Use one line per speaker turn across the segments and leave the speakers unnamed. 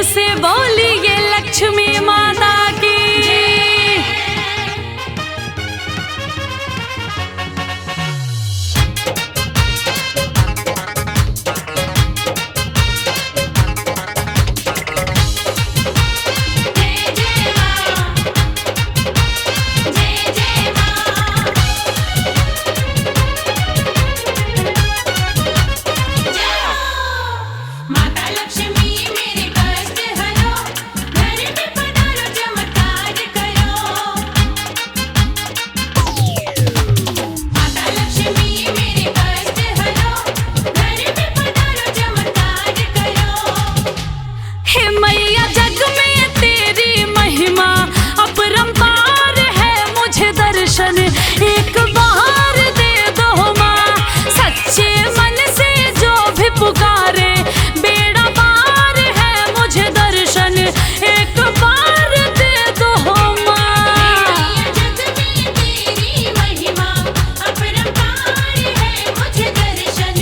से बोलिए लक्ष्मी माता की। एक बार दे दो माँ, सच्चे मन से जो भी पुकारे, बेड़ा पार है मुझे दर्शन एक बार दे दो माँ।
जग में तेरी महिमा अपरंपार है, मुझे दर्शन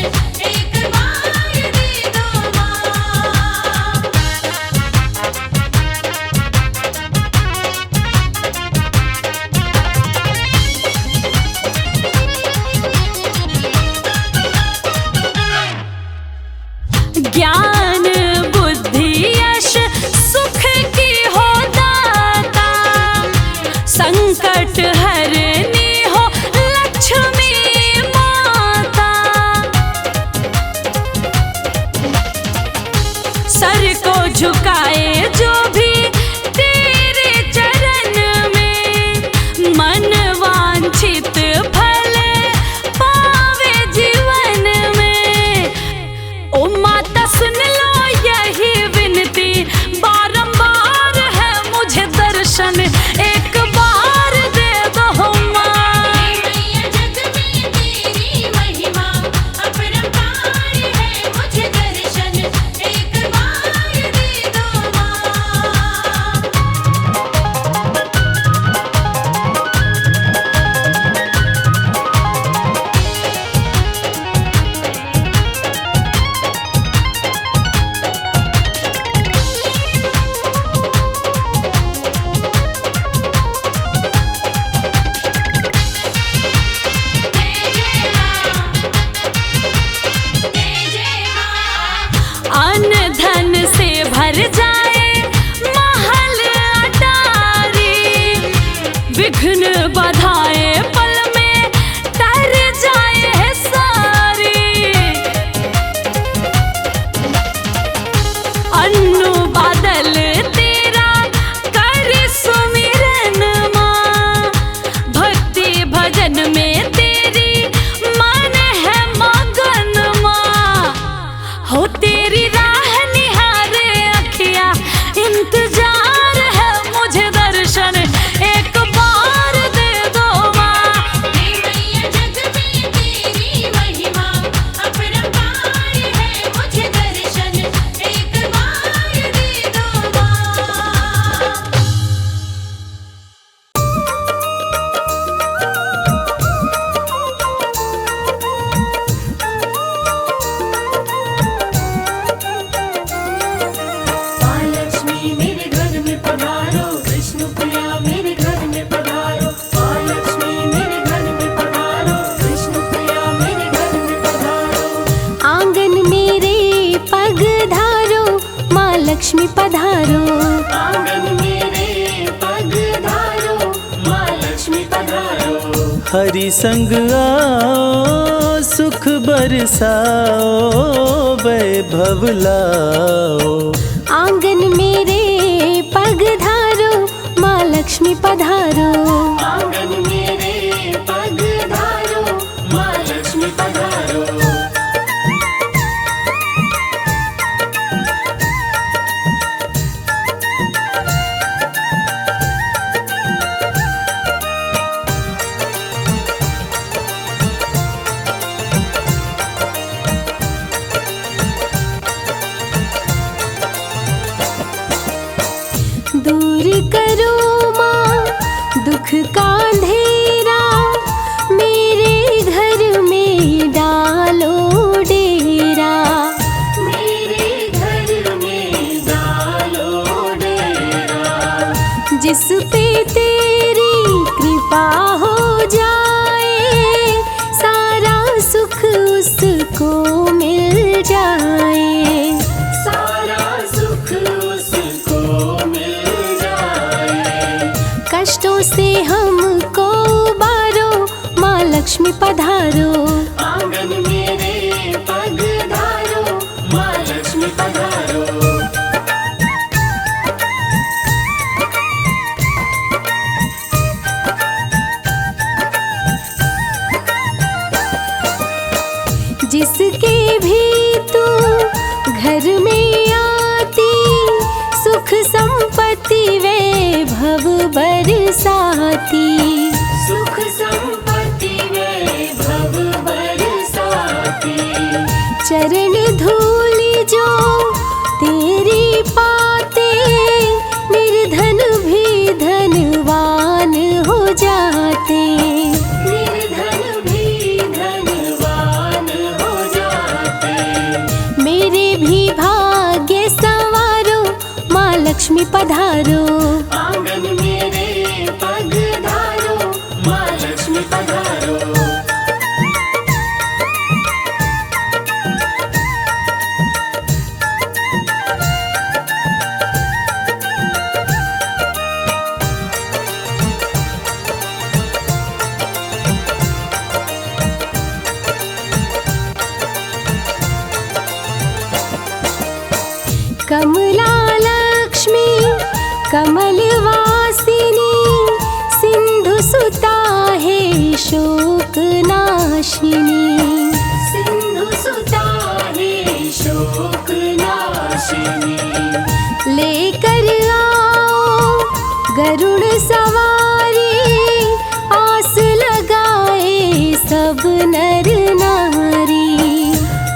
एक बार दे दो माँ।
ज्ञान बुद्धि यश सुख की हो दाता, संकट हरनी हो लक्ष्मी माता। सर को झुकाए जो भी तेरे चरण में, मन वांछित फल पावे जीवन में। ओ माता सुन लो यही विनती, बारंबार है मुझे दर्शन एक बार दे दो माँ।
मैया जग में तेरी महिमा अपरंपार है, मुझे दर्शन एक बार दे दो माँ।
अन्न धन से भर जाए महल अटारी, विघ्न बधाए पल में तर जाए सारी। अन्नू बादल तेरा कर सुमिरन माँ, भक्ति भजन में तेरी मन है मगन माँ। हो तेरी राह निहारे अखिया, इंतजार है मुझे दर्शन एक बार दे दो माँ।
मैया जग में तेरी महिमा अपरंपार है, मुझे दर्शन एक बार दे दो माँ। महालक्ष्मी मेरे घर में पधारो, विष्णु प्रिया मेरे घर में पधारो। महालक्ष्मी मेरे घर में पधारो, विष्णु प्रिया मेरे घर में पधारो।
आंगन मेरे पग धारो, माँ लक्ष्मी पधारो।
आंगन मेरे पग धारो, माँ लक्ष्मी पधारो।
हरि संग आओ सुख बरसाओ, वैभव लाओ।
आंगन मेरे पग धारो, माँ लक्ष्मी पधारो।
आंगन मेरे पग धारो, माँ लक्ष्मी पधारो।
दूर करो माँ दुख का अंधेरा, मेरे घर में डालो डेरा।
मेरे घर में डालो
कमला लक्ष्मी कमलवासिनी सिंधु सुता है शोक नाशिनी।
सिंधु सुता है शोक नाशिनी।
लेकर आओ गरुड़ सवारी आस लगाए सब नर नारी।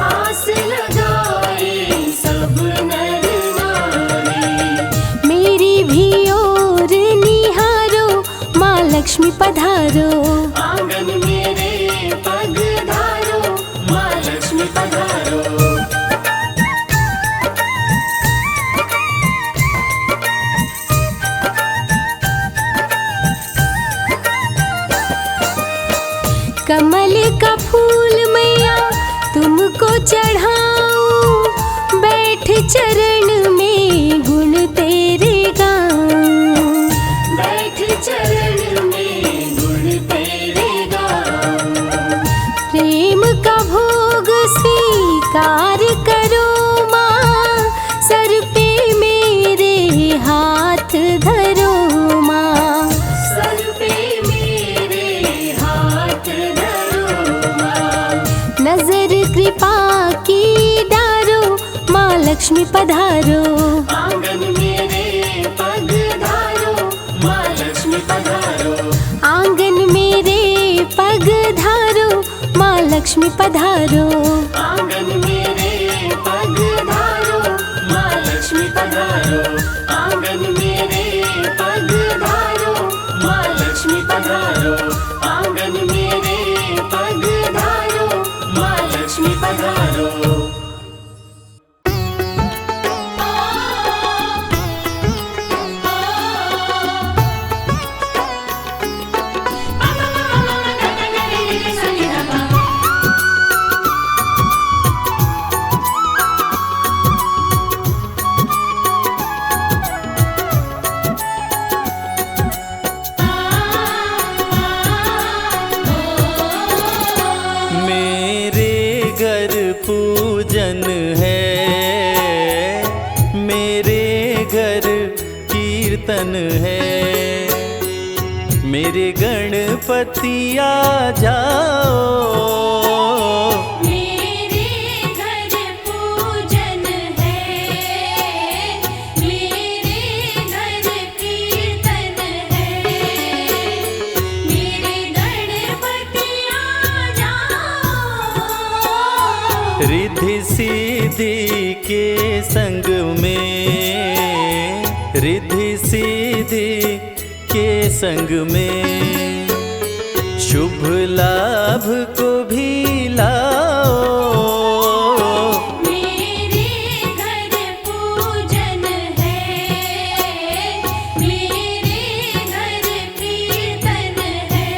आस लगाए सब नर नारी।
मेरी भी ओर निहारो माँ लक्ष्मी पधारो।
आंगन मेरे पग धारो माँ लक्ष्मी पधारो।
कमल का फूल मैया तुमको चढ़ाऊं, बैठ चरण में गुण तेरे गाऊं।
बैठ चरण में गुण तेरे गाऊं।
प्रेम का भोग स्वीकार करो माँ, सर पे मेरे हाथ धरो माँ।
सर पे मेरे हाथ धरो माँ।
नजर कृपा की डारो माँ लक्ष्मी पधारो।
आंगन मेरे पग धारो माँ लक्ष्मी पधारो।
आंगन मेरे पग धारो माँ लक्ष्मी पधारो।
आंगन मेरे पग धारो माँ लक्ष्मी पधारो। आंगन मेरे पग धारो माँ लक्ष्मी पधारो। आंगन मेरे पग धारो माँ लक्ष्मी पधारो।
मेरे घर पूजन है, मेरे घर कीर्तन है। मेरे गणपति आ जाओ,
मेरे घर पूजन है, मेरे घर कीर्तन है। मेरे गणपति आ जाओ।
रिद्धि सिद्धि के संग में, रिद्धि सिद्धि के संग में, शुभ लाभ को भी लाओ।
मेरे घर पूजन है, मेरे घर कीर्तन है।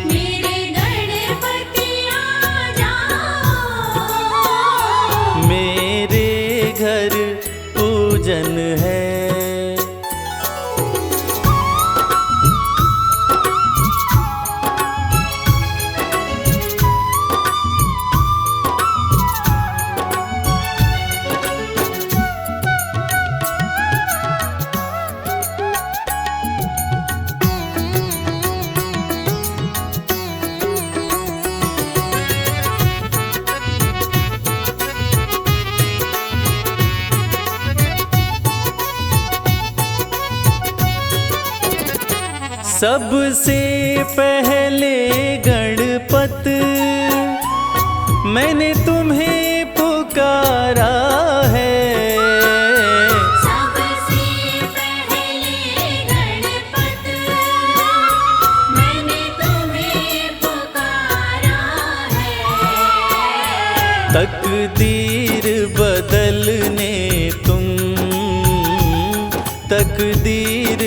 मेरे गणपति आ जाओ।
मेरे घर पूजन है। सबसे पहले गणपत मैंने तुम्हें पुकारा है।
सबसे पहले गणपत मैंने तुम्हें पुकारा है।
तकदीर बदलने तुम, तकदीर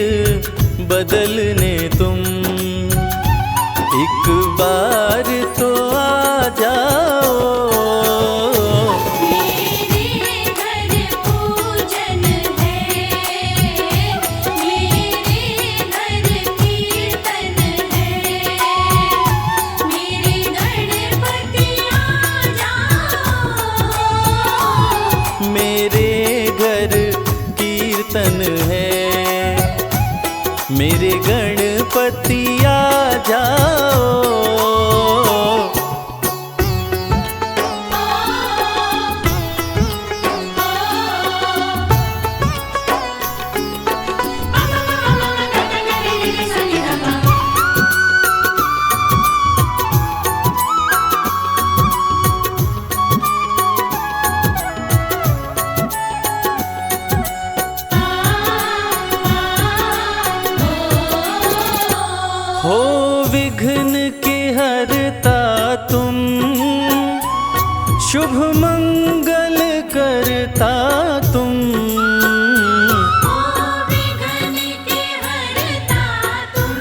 बदलने तुम, एक बार तो आ जाओ।
मेरे घर पूजन है, मेरे घर कीर्तन है। मेरे गणपति आ जाओ।
मेरे गणपति आ जाओ। हो विघ्न के हरता तुम, शुभ मंगल करता तुम।
हो विघ्न के हरता तुम,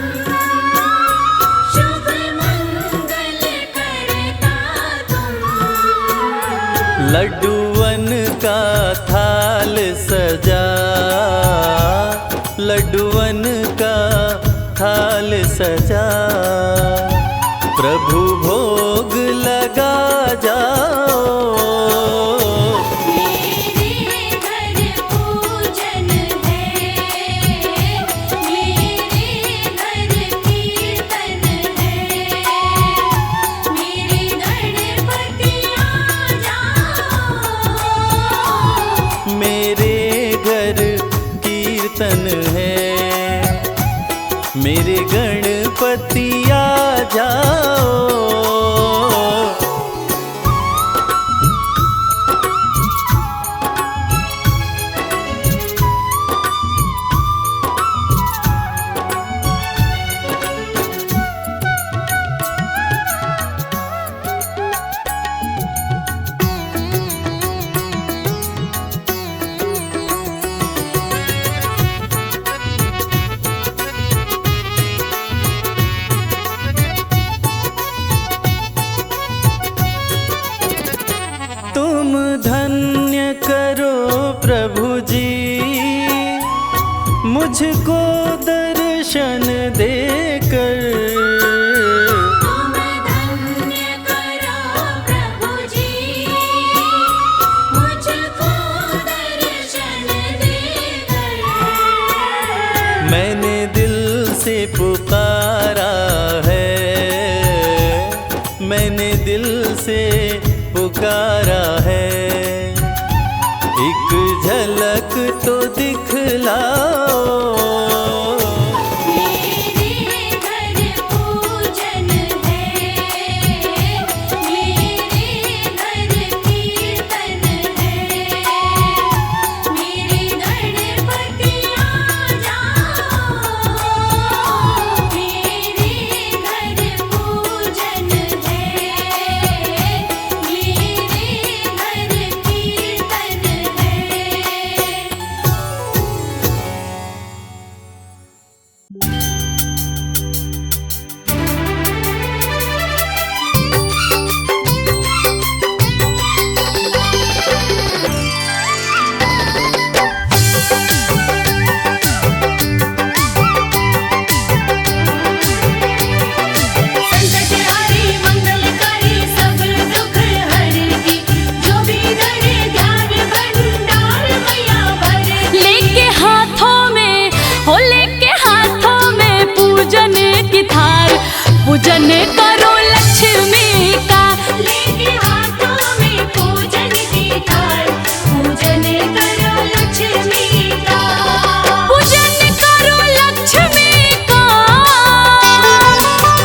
शुभ मंगल करता तुम।
लड्डूवन का थाल सजा, लड्डूवन का थाल सजा, प्रभु भोग लगा जाओ।
मेरे घर पूजन है, मेरे घर कीर्तन है, मेरे गणपति आ जाओ।
मेरे घर कीर्तन है, मेरे गणपति आ जाओ। तुम धन्य करो प्रभु जी, मुझको दर्शन देकर।
तुम धन्य करो प्रभु जी, मुझको दर्शन देकर।
मैंने दिल से पुकारा है, मैंने दिल से पुकारा है, एक झलक तो दिखलाओ।
मेरे घर पूजन है, मेरे घर कीर्तन है, मेरे गणपति आ जाओ। मेरे घर पूजन है, मेरे घर कीर्तन है। संकट हरि मंगलकारी सब दुख हरती, जो भी धरे ध्यान भंडार मैया भरे।
लेके हाथों में हो, लेके हाथों में पूजन की थाल, पूजन करो लक्ष्मी का।
लेके हाथों में पूजन की थाल, पूजन करो लक्ष्मी का।
पूजन करो लक्ष्मी का,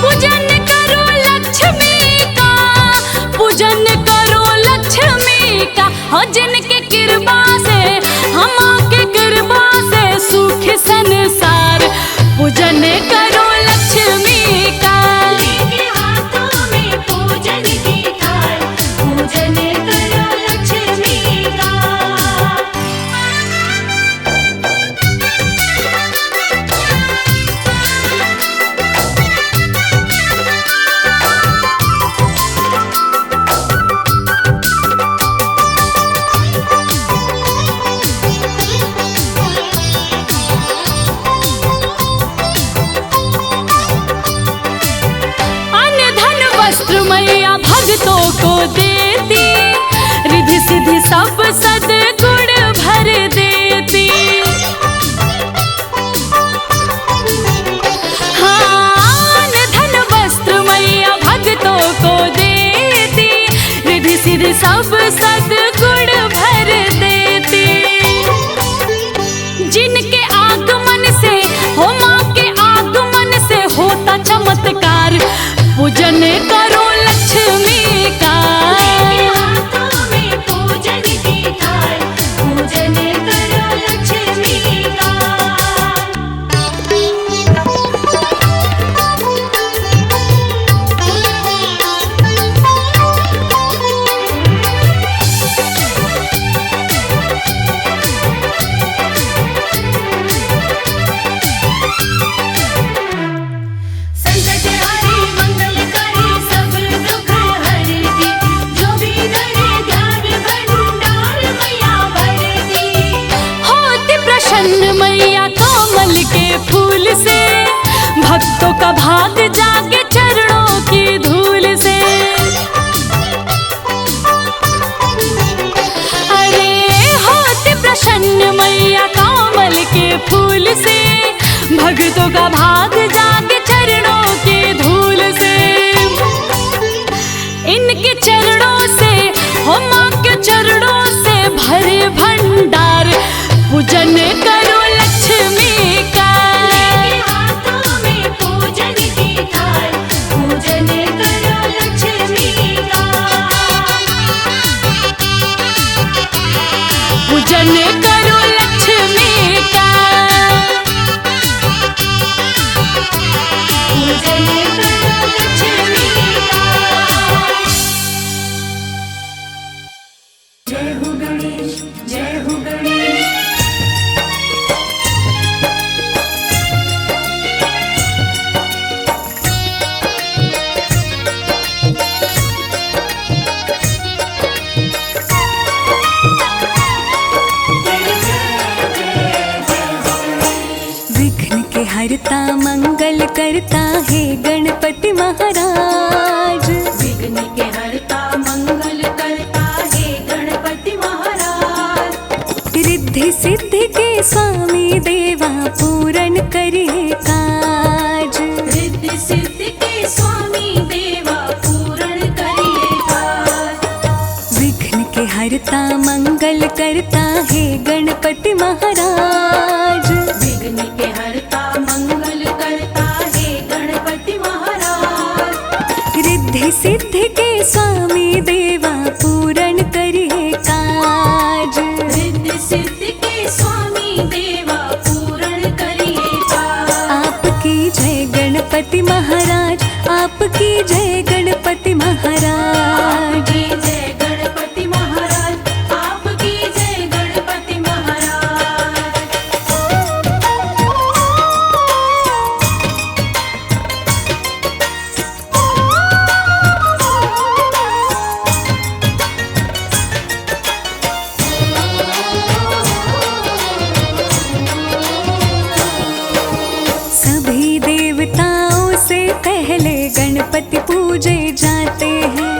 पूजन करो लक्ष्मी का, पूजन करो लक्ष्मी का। हो जिनके कृपा से, हम के कृपा से सुख संसार, पूजन करो लक्ष्मी का।
लेके हाथों में पूजन की थाल, पूजन करो लक्ष्मी का।
अन्न धन वस्त्र मैया भक्तों को देती, रिधि सिद्धि सब सद्गुण भर देती। हाँ करो लक्ष्मी का।
हाथों में पूजन की थाल, पूजन करो लक्ष्मी का। संकट हरे मंगलकारी सब दुख हरती, जो भी धरे ध्यान भंडार मैया भरती।
होती प्रसन्न मैया कमल के फूल से, भक्तों का भाग जागे चरणों की धूल से। अरे होती प्रसन्न मैया कमल के फूल से, भक्तों का भाग जागे चरणों की धूल से। इनके चरणों से, हो माँ के चरणों से भरे भंडार, पूजन करो लक्ष्मी का।
हाथों में पूजन की थाल, पूजन करो लक्ष्मी का।
पूजन करो लक्ष्मी का।
पूजन करो लक्ष्मी का। जय हो गणेश, जय हो गणेश।
विघ्न के हरता मंगल करता है गणपति महाराज।
विघ्न के हरता मंगल करता है गणपति महाराज।
रिद्धि सिद्धि के स्वामी देवा पूरन करिए काज।
रिद्धि सिद्धि के स्वामी देवा पूर्ण करिए काज।
विघ्न के हरता मंगल करता है गणपति महाराज।
विघ्न के हरता मंगल करता है गणपति महाराज।
रिद्धि सिद्धि के स्वामी देवा पूरन करिए काज।
रिद्धि सिद्धि के स्वामी देवा पूर्ण करिए काज।
आपकी जय गणपति महाराज, आपकी जय गणपति महाराज।
आपकी जय गणपति महाराज, आपकी जय गणपति महाराज।
सभी देवताओं से पहले गणपति पूजे जाते हैं।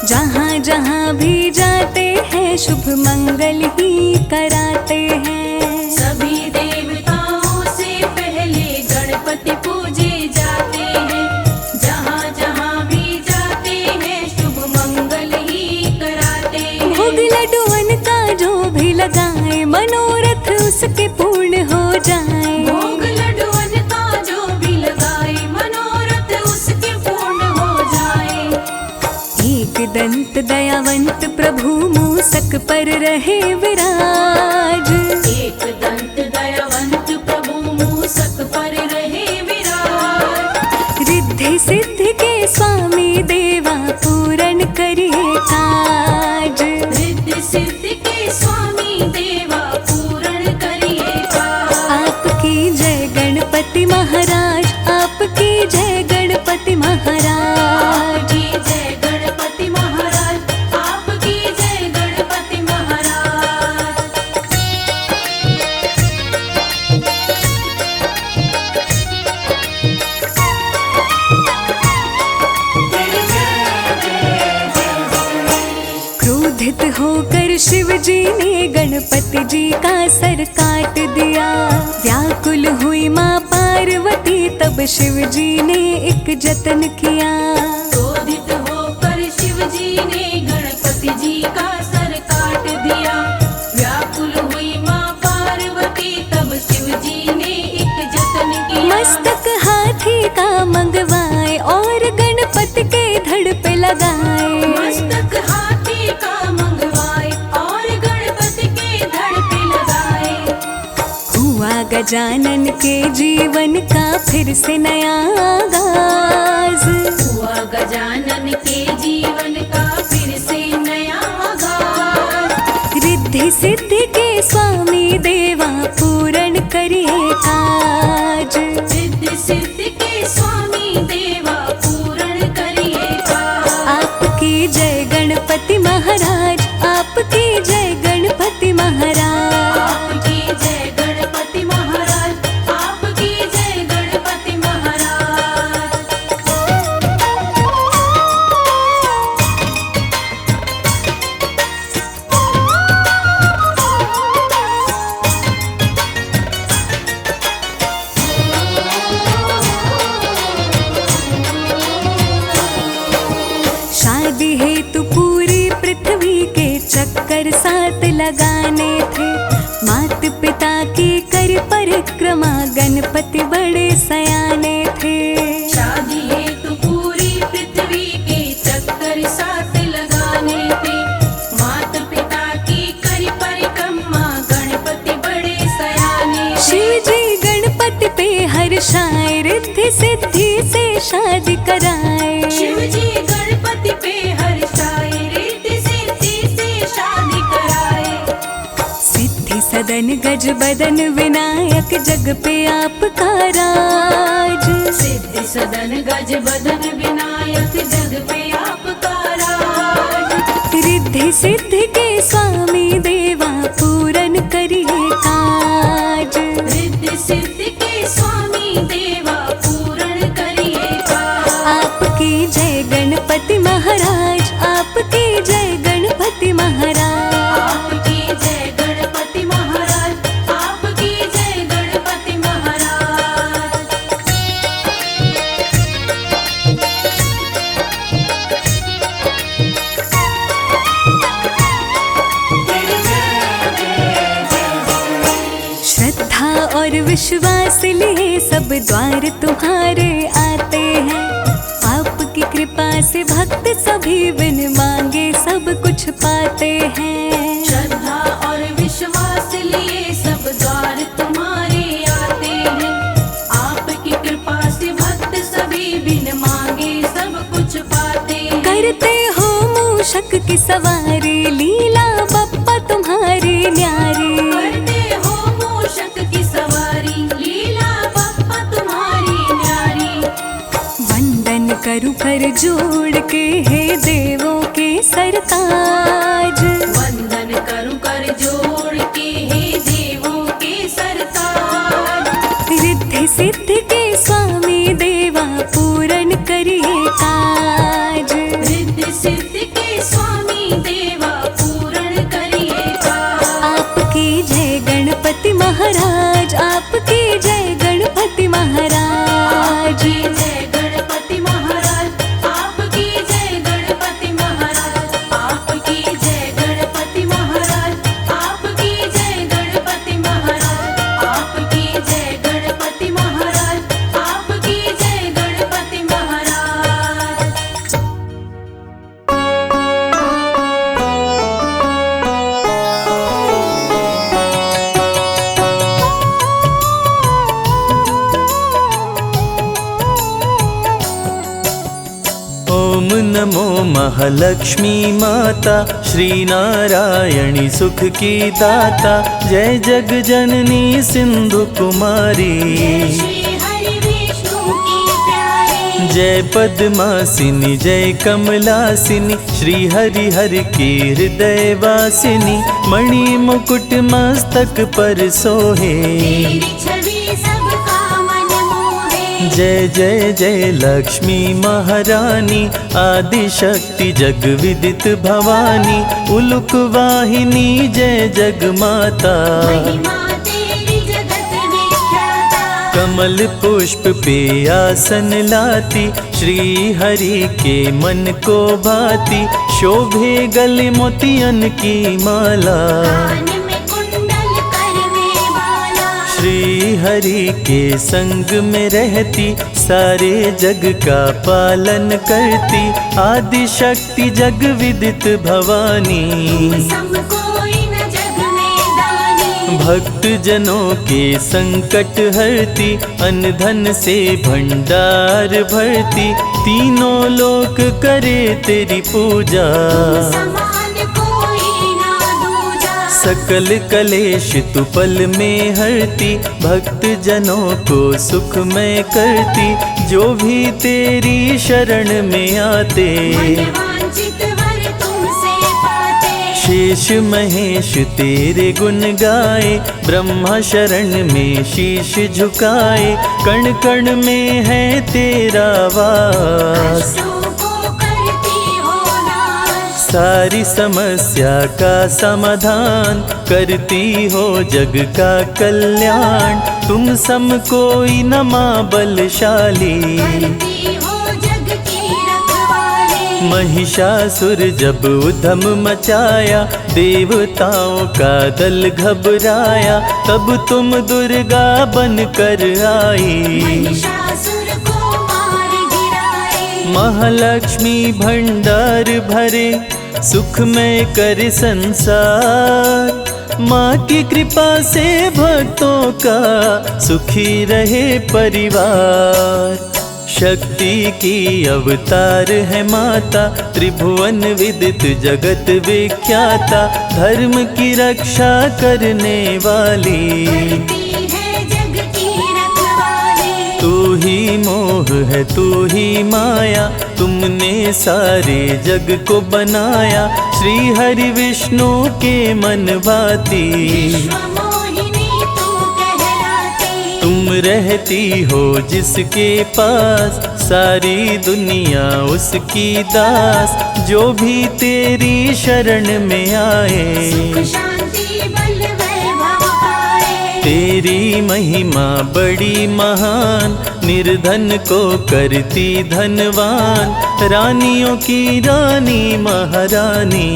जहाँ जहाँ भी जाते हैं शुभ मंगल ही कराते हैं।
सभी देवताओं से पहले गणपति पूजे जाते हैं। जहाँ जहाँ भी जाते हैं शुभ मंगल ही कराते हैं।
भोग लड्डुअन का जो भी लगाए मनोरथ उसके पूर्ण हो जाए।
भोग लड्डुअन का जो भी लगाए मनोरथ उसके पूर्ण हो जाए।
एक दंत दयावंत प्रभु मूसक पर रहे विराज।
एक दंत दयावंत प्रभु मूसक पर रहे विराज।
रिद्धि सिद्धि के स्वामी देवा पूरन करिए काज।
रिद्धि सिद्धि के स्वामी देवा पूर्ण करिए काज।
आपकी जय गणपति महाराज, आपकी जय गणपति महाराज।
आपकी जय गणपति महाराज, आपकी जय गणपति महाराज।
क्रोधित होकर शिव जी ने गणपति जी का सर काट दिया। व्याकुल हुई माँ पार्वती तब शिव जी ने एक जतन किया।
क्रोधित होकर शिव जी ने गणपति जी का सर काट दिया। व्याकुल हुई माँ पार्वती तब शिव जी ने एक जतन किया।
मस्तक हाथी का मंगवाए और गणपति के लगाए।
मस्तक हाथी का मंगवाए और गणपति के धड़ पे लगाए।
हुआ गजानन के जीवन का फिर से नया आगाज।
हुआ गजानन के जीवन का फिर से नया आगाज।
रिद्धि सिद्धि के स्वामी देवा पूर्ण करिए काज।
रिद्धि सिद्धि के स्वामी देवा पूर्ण करिए काज।
आपकी जय गणपति महाराज, आपकी जय गणपति महाराज।
आपकी जय गणपति महाराज, आपकी जय गणपति महाराज।
शादी हेतु पूरी पृथ्वी के चक्कर 7 लगाने थे। मात पिता की कर परिक्रमा गणपति बड़े सयाने थे।
शादी हेतु पूरी पृथ्वी के चक्कर 7 लगाने थे। माता पिता की करी परिक्रमा गणपति बड़े सयाने थे।
शिव जी गणपति पे हर्षाए, रिद्धि सिद्धि से शादी कराए।
शिव जी गणपति पे हर्षाए, रिद्धि सिद्धि से शादी कराए।
सिद्धि सदन गज बदन विनायक जग पे आपका राज।
सिद्धि सदन गज बदन विनायक जग पे आपका राज।
रिद्धि सिद्धि के स्वामी देवा पूरन करिए काज।
रिद्धि सिद्धि के स्वामी देवा पूर्ण करिए काज।
आपकी जय गणपति महाराज, आपकी जय गणपति महाराज।
आपकी जय गणपति महाराज, आपकी जय गणपति महाराज।
श्रद्धा और विश्वास लिए सब द्वार तुम्हारे आते हैं। आपकी कृपा से भक्त सभी बिन मांगे सब कुछ पाते हैं।
श्रद्धा और विश्वास लिए सब द्वार तुम्हारे आते हैं। आपकी कृपा से भक्त सभी बिन मांगे सब कुछ पाते हैं।
करते हो मूषक की सवारी, लीला बप्पा तुम्हारी न्यारी।
करते हो मूषक की सवारी, लीला बप्पा तुम्हारी न्यारी।
वंदन करूं कर जोड़ के हे देवों के सरताज।
वंदन करूं कर जोड़ के हे देवों के सरताज।
रिद्धि सिद्धि के स्वामी देवा पूरन करिए काज।
रिद्धि सिद्धि के स्वामी देवा पूर्ण करिए काज।
आपकी जय गणपति महाराज, आपकी जय गणपति महाराज।
आपकी जय गणपति महाराज, आपकी जय गणपति महाराज। आपकी जय गणपति महाराज, आपकी जय गणपति महाराज। आपकी जय गणपति महाराज, आपकी जय गणपति महाराज।
ओम नमो महालक्ष्मी माता, श्री नारायणी सुख की दाता। जय जग जननी सिंधु कुमारी,
श्री हरि विष्णु की प्यारी।
जय पद्मासिनी जय कमलासिनी, श्री हरि हर की हृदय वासिनी। मणि मुकुट मस्तक पर सोहे,
तेरी छवि सबका मन मोहे।
जय जय जय लक्ष्मी महारानी, आदि शक्ति जग विदित भवानी। उलुक वाहिनी जय जग माता,
महिमा तेरी जगत विख्याता।
कमल पुष्प पे आसन लाती, श्री हरि के मन को भाती। शोभे गले मोतियन की माला,
कान में कुंडल कर में बाला।
श्री हरि के संग में रहती, सारे जग का पालन करती, आदि शक्ति जग विदित भवानी।
सब कोई न जग में दानी,
भक्त जनों के संकट हरती, अन्न धन से भंडार भरती, तीनों लोक करे तेरी पूजा।
समान कोई ना दूजा,
सकल कलेश तू पल में हरती, भक्त जनों को सुखमय करती, जो भी तेरी शरण में आते,
वांछित वर तुमसे पाते।
शेष महेश तेरे गुण गाए, ब्रह्मा शरण में शीश झुकाए, कण कण में है तेरा वास।
कष्टों को करती हो नाश,
सारी समस्या का समाधान, करती हो जग का कल्याण, तुम सम कोई न मां बलशाली।
करती हो जग की रखवाली,
महिषासुर जब उधम मचाया, देवताओं का दल घबराया, तब तुम दुर्गा बन कर आई।
महिषासुर को मार गिराए,
महालक्ष्मी भंडार भरे, सुखमय कर संसार, माँ की कृपा से भक्तों का सुखी रहे परिवार। शक्ति की अवतार है माता, त्रिभुवन विदित जगत विख्याता, धर्म की रक्षा करने वाली।
करती है जग की रखवाली,
तू ही मोह है तू ही माया, तुमने सारे जग को बनाया, श्री हरि विष्णु के मन भाती।
विश्व मोहिनी तू कहलाती,
तुम रहती हो जिसके पास, सारी दुनिया उसकी दास, जो भी तेरी शरण में आए,
सुख शांति बल वैभव पाए।
तेरी महिमा बड़ी महान, निर्धन को करती धनवान, रानियों की रानी महारानी।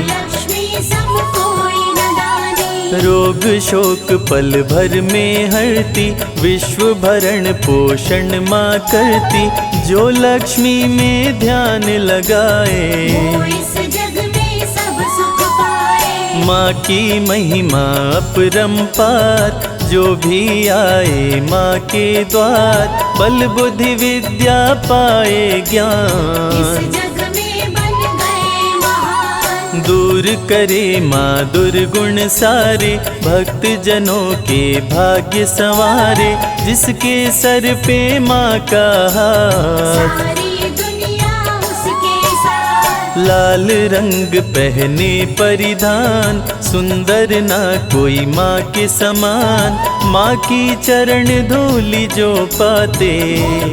लक्ष्मी सब कोई न दानी,
रोग शोक पल भर में हरती, विश्व भरण पोषण माँ करती, जो लक्ष्मी में ध्यान लगाए,
वो इस जग में सब सुख पाए।
माँ की महिमा अपरंपार, जो भी आए माँ के द्वार, बल बुद्धि विद्या पाए ज्ञान।
इस जग में बन गए महान,
दूर करे माँ दुर्गुण सारे, भक्त जनों के भाग्य संवारे, जिसके सर पे माँ का हाथ।
सारी दुनिया उसके साथ,
लाल रंग पहने परिधान, सुंदर ना कोई माँ के समान, माँ की चरण धूलि जो पाते,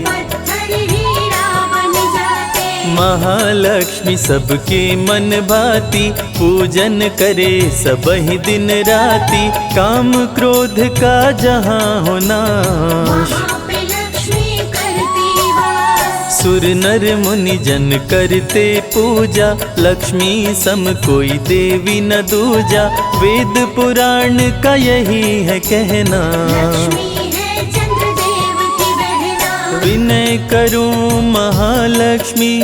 पत्थर हीरा बन जाते।
महालक्ष्मी सबके मन भाती, पूजन करे सब ही दिन राती, काम क्रोध का जहाँ हो नाश,
वहाँ पे लक्ष्मी करती वास।
सुर नर मुनि जन करते पूजा, लक्ष्मी सम कोई देवी न दूजा, वेद पुराण का यही है कहना।
लक्ष्मी है चंद्रदेव की बहना,
विनय करो महालक्ष्मी,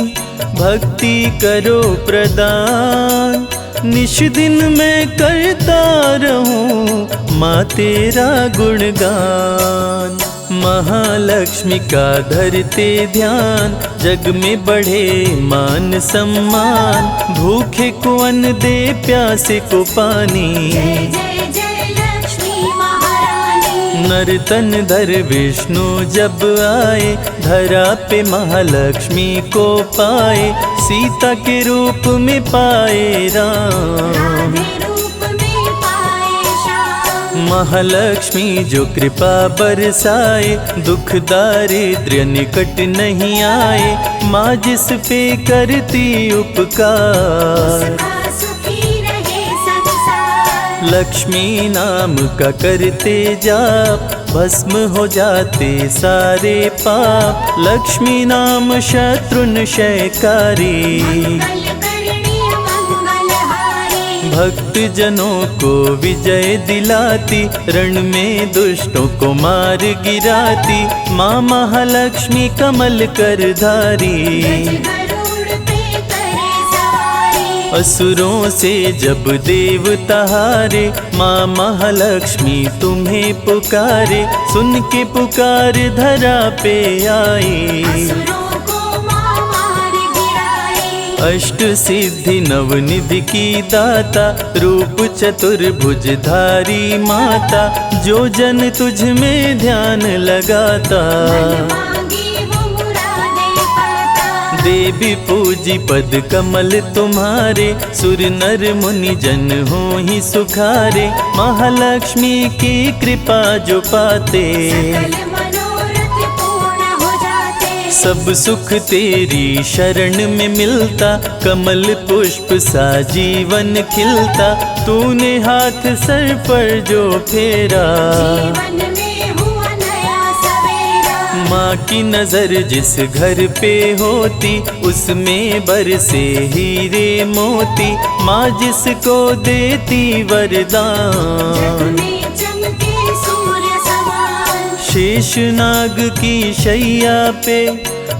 भक्ति करो प्रदान, निश दिन मैं करता रहूं माँ तेरा गुणगान। महालक्ष्मी का धरते ध्यान, जग में बढ़े मान सम्मान, भूखे को अन्न दे प्यासे को पानी।
जय जय जय लक्ष्मी महारानी,
नर तन धर विष्णु जब आए, धरा पे महालक्ष्मी को पाए, सीता के रूप में पाए राम।
राधे रूप में पाए श्याम।
महालक्ष्मी जो कृपा बरसाए, दुख दारिद्र्य निकट नहीं आए, माँ जिस पे करती उपकार।
सदा सुखी रहे संसार,
लक्ष्मी नाम का करते जाप, भस्म हो जाते सारे पाप। लक्ष्मी नाम शत्रुन शयकारी,
मंगल करणी मंगलहारी।
भक्त जनों को विजय दिलाती, रण में दुष्टों को मार गिराती, माँ महालक्ष्मी कमल कर धारी।
गरुड़ पे करे सवारी,
असुरों से जब देवता हारे, माँ महालक्ष्मी तुम्हें पुकारे, सुन के पुकार धरा पे आई।
असुरों को माँ मार गिराई,
अष्ट सिद्धि नवनिधि की दाता, रूप चतुर्भुज धारी माता, जो जन तुझ में ध्यान लगाता।
मांगी वो मुरादें पाता,
देवी पूजी पद कमल तुम्हारे, सुर नर मुनि जन हो ही सुखारे, महालक्ष्मी की कृपा जो पाते,
सकल मनोरथ पूर्ण हो जाते।
सब सुख तेरी शरण में मिलता, कमल पुष्प सा जीवन खिलता, तूने हाथ सर पर जो फेरा,
जीवन में हुआ नया सवेरा।
माँ की नजर जिस घर पे होती, उसमें बरसे हीरे मोती, माँ जिसको देती वरदान।
में चमके सूर्य समान,
शेषनाग की शैया पे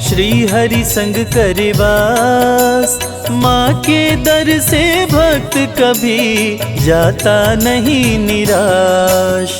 श्री हरि संग करे वास, माँ के दर से भक्त कभी जाता नहीं निराश।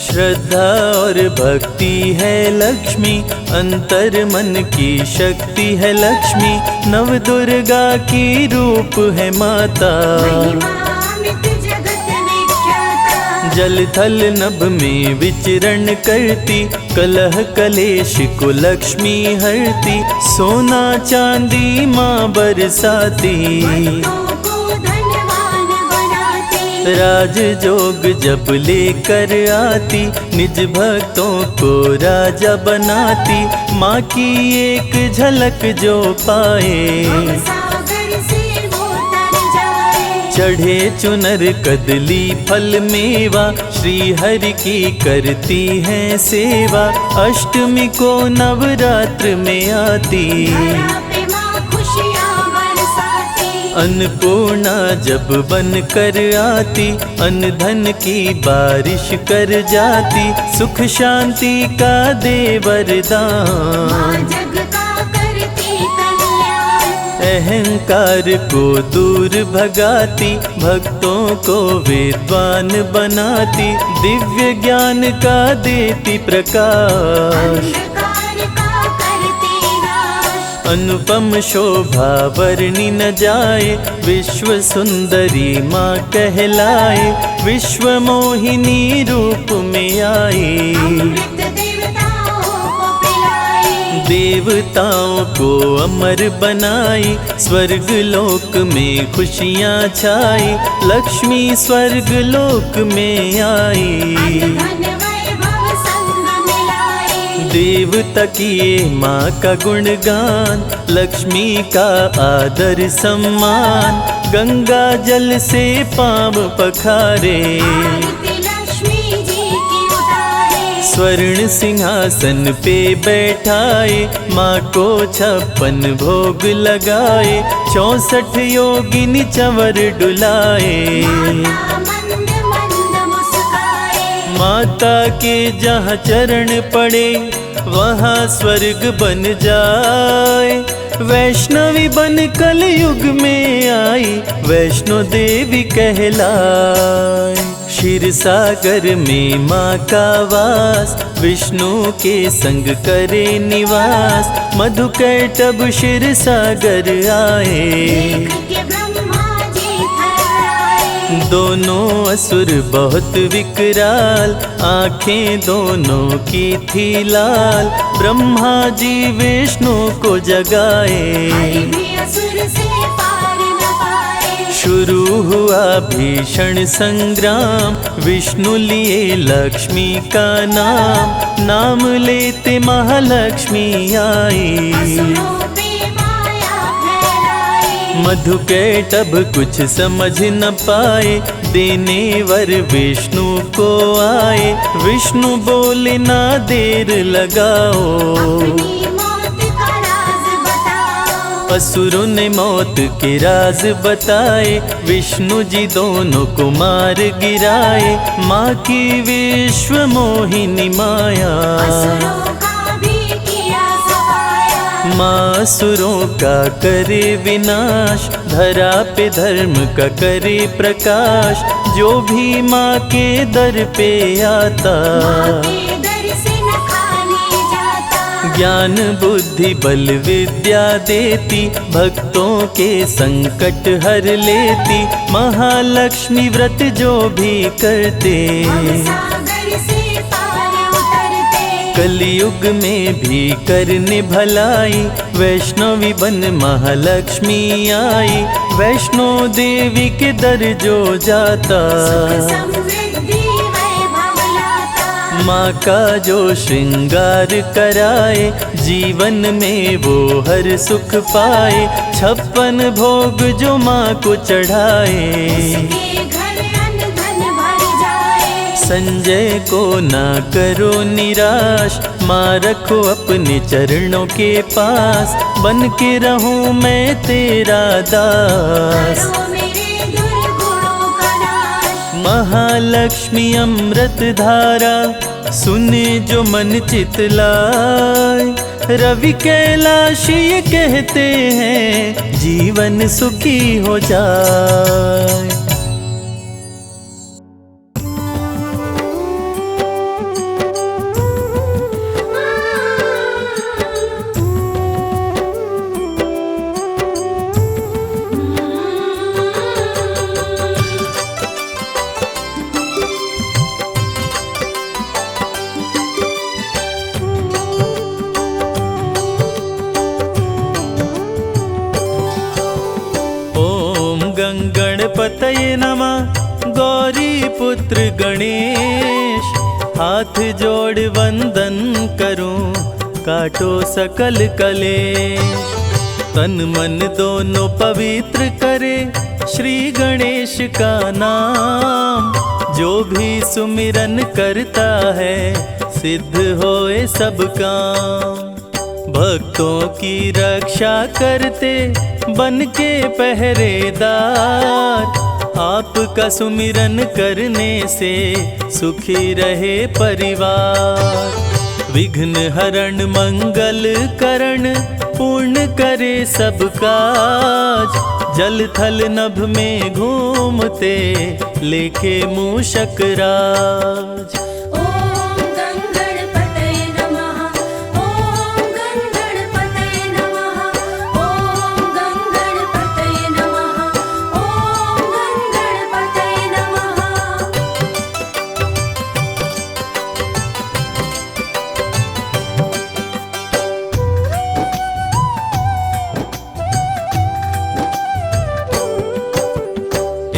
श्रद्धा और भक्ति है लक्ष्मी, अंतर मन की शक्ति है लक्ष्मी, नव दुर्गा की रूप है माता।
महिमा अमित जगत विख्याता,
जल थल नभ में विचरण करती, कलह कलेश को लक्ष्मी हरती, सोना चांदी माँ बरसाती।
भक्तों को धनवान बनाती,
राज जोग जब लेकर आती, निज भक्तों को राजा बनाती, माँ की एक झलक जो पाए,
सागर से वो तर जाए।
चढ़े चुनर कदली फल मेवा, श्री हरि की करती है सेवा, अष्टमी को नवरात्र में आती,
धरा पे माँ खुशियाँ बरसाती,
अन्नपूर्णा जब बन कर आती, अन्न धन की बारिश कर जाती, सुख शांति का दे वरदान।
माँ जग का करती कल्याण,
अहंकार को दूर भगाती, भक्तों को विद्वान बनाती, दिव्य ज्ञान का देती प्रकाश।
अंधकार का करती नाश,
अनुपम शोभा वर्णि न जाए, विश्व सुंदरी माँ कहलाए, विश्व मोहिनी रूप में आई।
अमृत देवताओं को पिलाई,
देवताओं को अमर बनाई, स्वर्ग लोक में खुशियाँ छाई, लक्ष्मी स्वर्ग लोक में आई।
धन वैभव संग मिलाई,
देवता किए माँ का गुणगान, लक्ष्मी का आदर सम्मान, गंगा जल से पाँव पखारे,
आरती लक्ष्मी जी की उतारे।
स्वर्ण सिंहासन पे बैठाए, माँ को 56 भोग लगाए, 64 योगिनी चंवर डुलाए।
माता मंद मंद मुस्काए,
माता के जहाँ चरण पड़े, वहाँ स्वर्ग बन जाए, वैष्णवी बन कलयुग में आई, वैष्णो देवी कहलाए। क्षीर सागर में माँ का वास, विष्णु के संग करे निवास, मधुकैटभ क्षीर सागर आए।
देख के ब्रह्मा जी थर्राए,
दोनों असुर बहुत विकराल, आंखें दोनों की थी लाल, ब्रह्मा जी विष्णु को जगाए।
हरि भी असुर से पार न पाए,
शुरू हुआ भीषण संग्राम, विष्णु लिए लक्ष्मी का नाम, नाम लेते महालक्ष्मी आई।
असुरों पे माया फैलाई,
मधुकैटभ कुछ समझ न पाए, देने वर विष्णु को आए, विष्णु बोले ना देर लगाओ,
अपनी मौत का राज बताओ।
असुरों ने मौत के राज बताए, विष्णु जी दोनों को मार गिराए। माँ की विश्व मोहिनी माया,
असुरों का भी किया सफाया।
माँ असुरों का करे विनाश, धरा पे धर्म का करे प्रकाश। जो भी माँ के दर पे आता,
माँ के दर से न खाली जाता।
ज्ञान बुद्धि बल विद्या देती, भक्तों के संकट हर लेती। महालक्ष्मी व्रत जो भी करते,
हम सागर से पार उतरते।
कलयुग में भी करने भलाई। वैष्णवी बन महालक्ष्मी आई, वैष्णो देवी के दर जो जाता।
सुख समृद्धि वैभव लाता।
माँ का जो श्रृंगार कराए, जीवन में वो हर सुख पाए। 56 भोग जो माँ को चढ़ाए,
उसके घर अन्न धन भर जाए।
संजय को ना करो निराश, माँ रखो अपने चरणों के पास। बन के रहूं मैं तेरा दास,
करो मेरे दुर्गुणों का नाश।
महालक्ष्मी अमृत धारा, सुने जो मन चितलाए। रवि कैलाश ये कहते हैं, जीवन सुखी हो जाए। गणपतये नमः, गौरी पुत्र गणेश। हाथ जोड़ वंदन करूं, काटो सकल कलेश। तन मन दोनों पवित्र करे, श्री गणेश का नाम। जो भी सुमिरन करता है, सिद्ध होए सब काम। भक्तों की रक्षा करते, बन के पहरेदार। आपका सुमिरन करने से सुखी रहे परिवार। विघ्न हरण मंगल करण, पूर्ण करे सब काज। जल थल नभ में घूमते, लेखे मूषक राज।
ओम गणपतये नमः, ओम गणपतये नमः, ओम गणपतये नमः, ओम गणपतये नमः।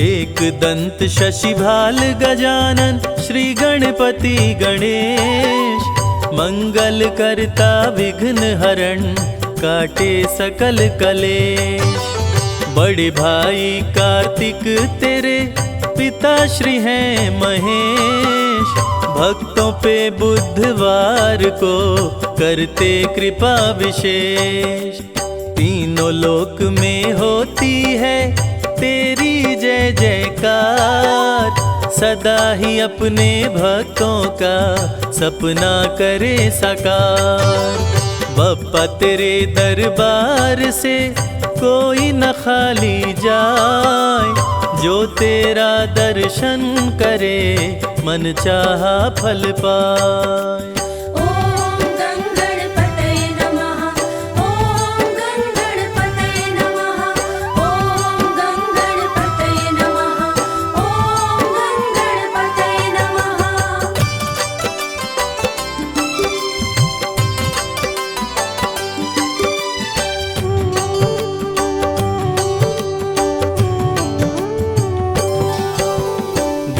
एक दंत शशिभाल गजानन, श्री गणपति गणेश। मंगल करता विघ्न हरण, काटे सकल कलेश। बड़े भाई कार्तिक तेरे, पिता श्री हैं महेश। भक्तों पे बुधवार को करते कृपा विशेष। तीनों लोक में होती है तेरी जय जयकार। सदा ही अपने भक्तों का सपना करे साकार। बप्पा तेरे दरबार से कोई न खाली जाए। जो तेरा दर्शन करे, मन चाहा फल पाए।
ओम गणपतये नमः, ओम गणपतये नमः, ओम गणपतये नमः, ओम गणपतये नमः।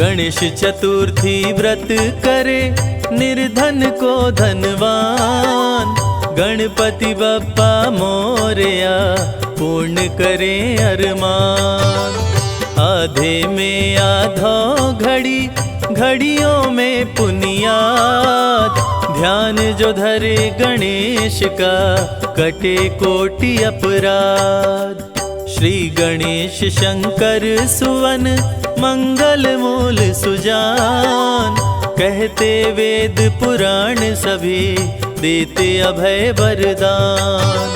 गणेश चतुर्थी व्रत करे, निर्धन को धनवान। गणपति बप्पा मोरया, पूर्ण करे अरमान। आधे में आधो घड़ी, घड़ियों में पुनियाद। ध्यान जो धरे गणेश का कटे कोटि अपराध। श्री गणेश शंकर सुवन मंगल मूल सुजान, कहते वेद पुराण सभी देते अभय वरदान।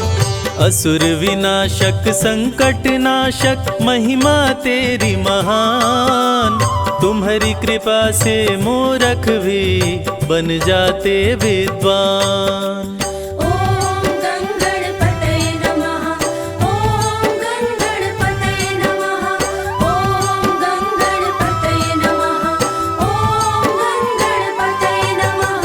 असुर विनाशक संकट नाशक महिमा तेरी महान, तुम्हारी कृपा से मूर्ख भी बन जाते विद्वान।
ॐ गणपतये नमः, ॐ गणपतये नमः, ॐ गणपतये नमः, ॐ गणपतये नमः।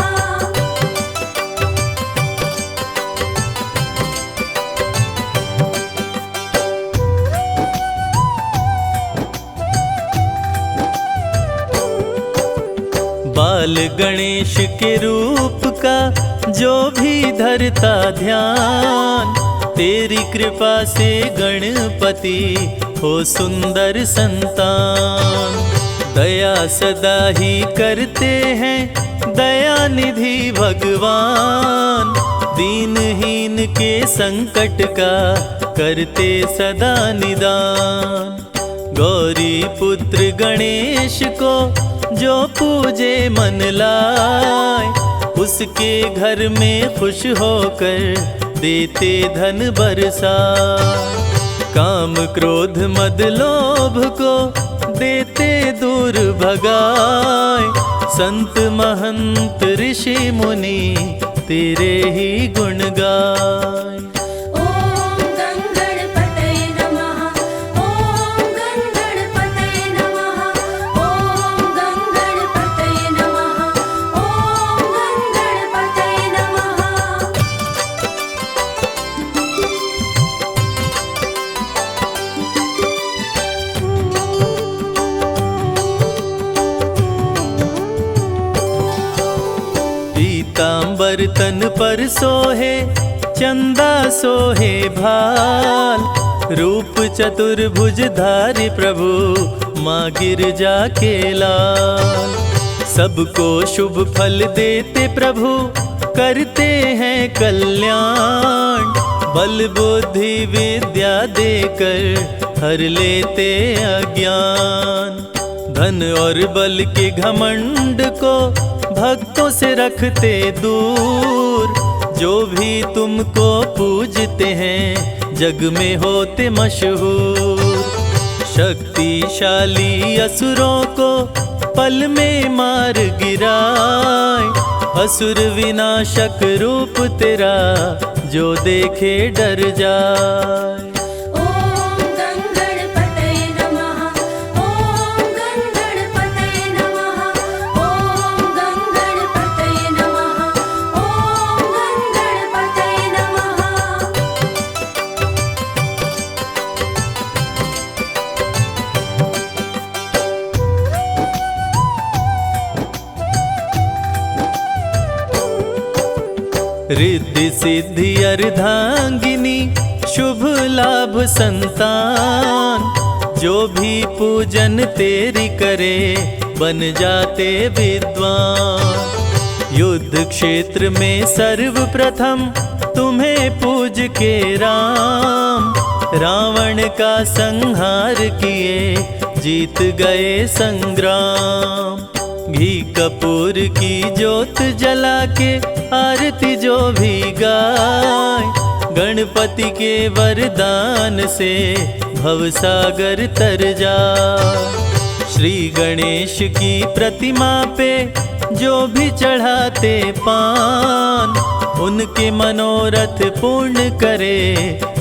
बाल गणेश के रूप का जो भी धरता ध्यान, तेरी कृपा से गणपति हो सुंदर संतान। दया सदा ही करते हैं दया निधि भगवान, दीनहीन के संकट का करते सदा निदान। गौरी पुत्र गणेश को जो पूजे मन लाए, उसके घर में खुश होकर देते धन बरसाए। काम क्रोध मद लोभ को देते दूर भगाए, संत महंत ऋषि मुनि तेरे ही गुण गाए।
ॐ गणपतये नमः, ॐ गणपतये नमः, ॐ गणपतये नमः, ॐ गणपतये नमः।
पीतांबर तन पर सोहे चंदा सोहे भाल, रूप चतुर्भुज धारी प्रभु माँ गिरजा के लाल। सबको शुभ फल देते प्रभु करते हैं कल्याण, बल बुद्धि विद्या देकर हर लेते अज्ञान। धन और बल के घमंड को भक्तों से रखते दूर, जो भी तुमको पूजते हैं जग में होते मशहूर। शक्तिशाली असुरों को पल में मार गिराए, असुर विनाशक रूप तेरा जो देखे डर जाए।
ॐ गणपतये नमः, ॐ गणपतये नमः, ॐ गणपतये नमः, ॐ गणपतये नमः।
रिद्धि सिद्धि अर्धांगिनी शुभ लाभ संतान, जो भी पूजन तेरी करे बन जाते विद्वान। युद्ध क्षेत्र में सर्वप्रथम तुम्हें पूज के राम, रावण का संहार किए जीत गए संग्राम। घी कपूर की जोत जला के आरती जो भी गाए, गणपति के वरदान से भवसागर तर जाए। श्री गणेश की प्रतिमा पे जो भी चढ़ाते पान, उनके मनोरथ पूर्ण करे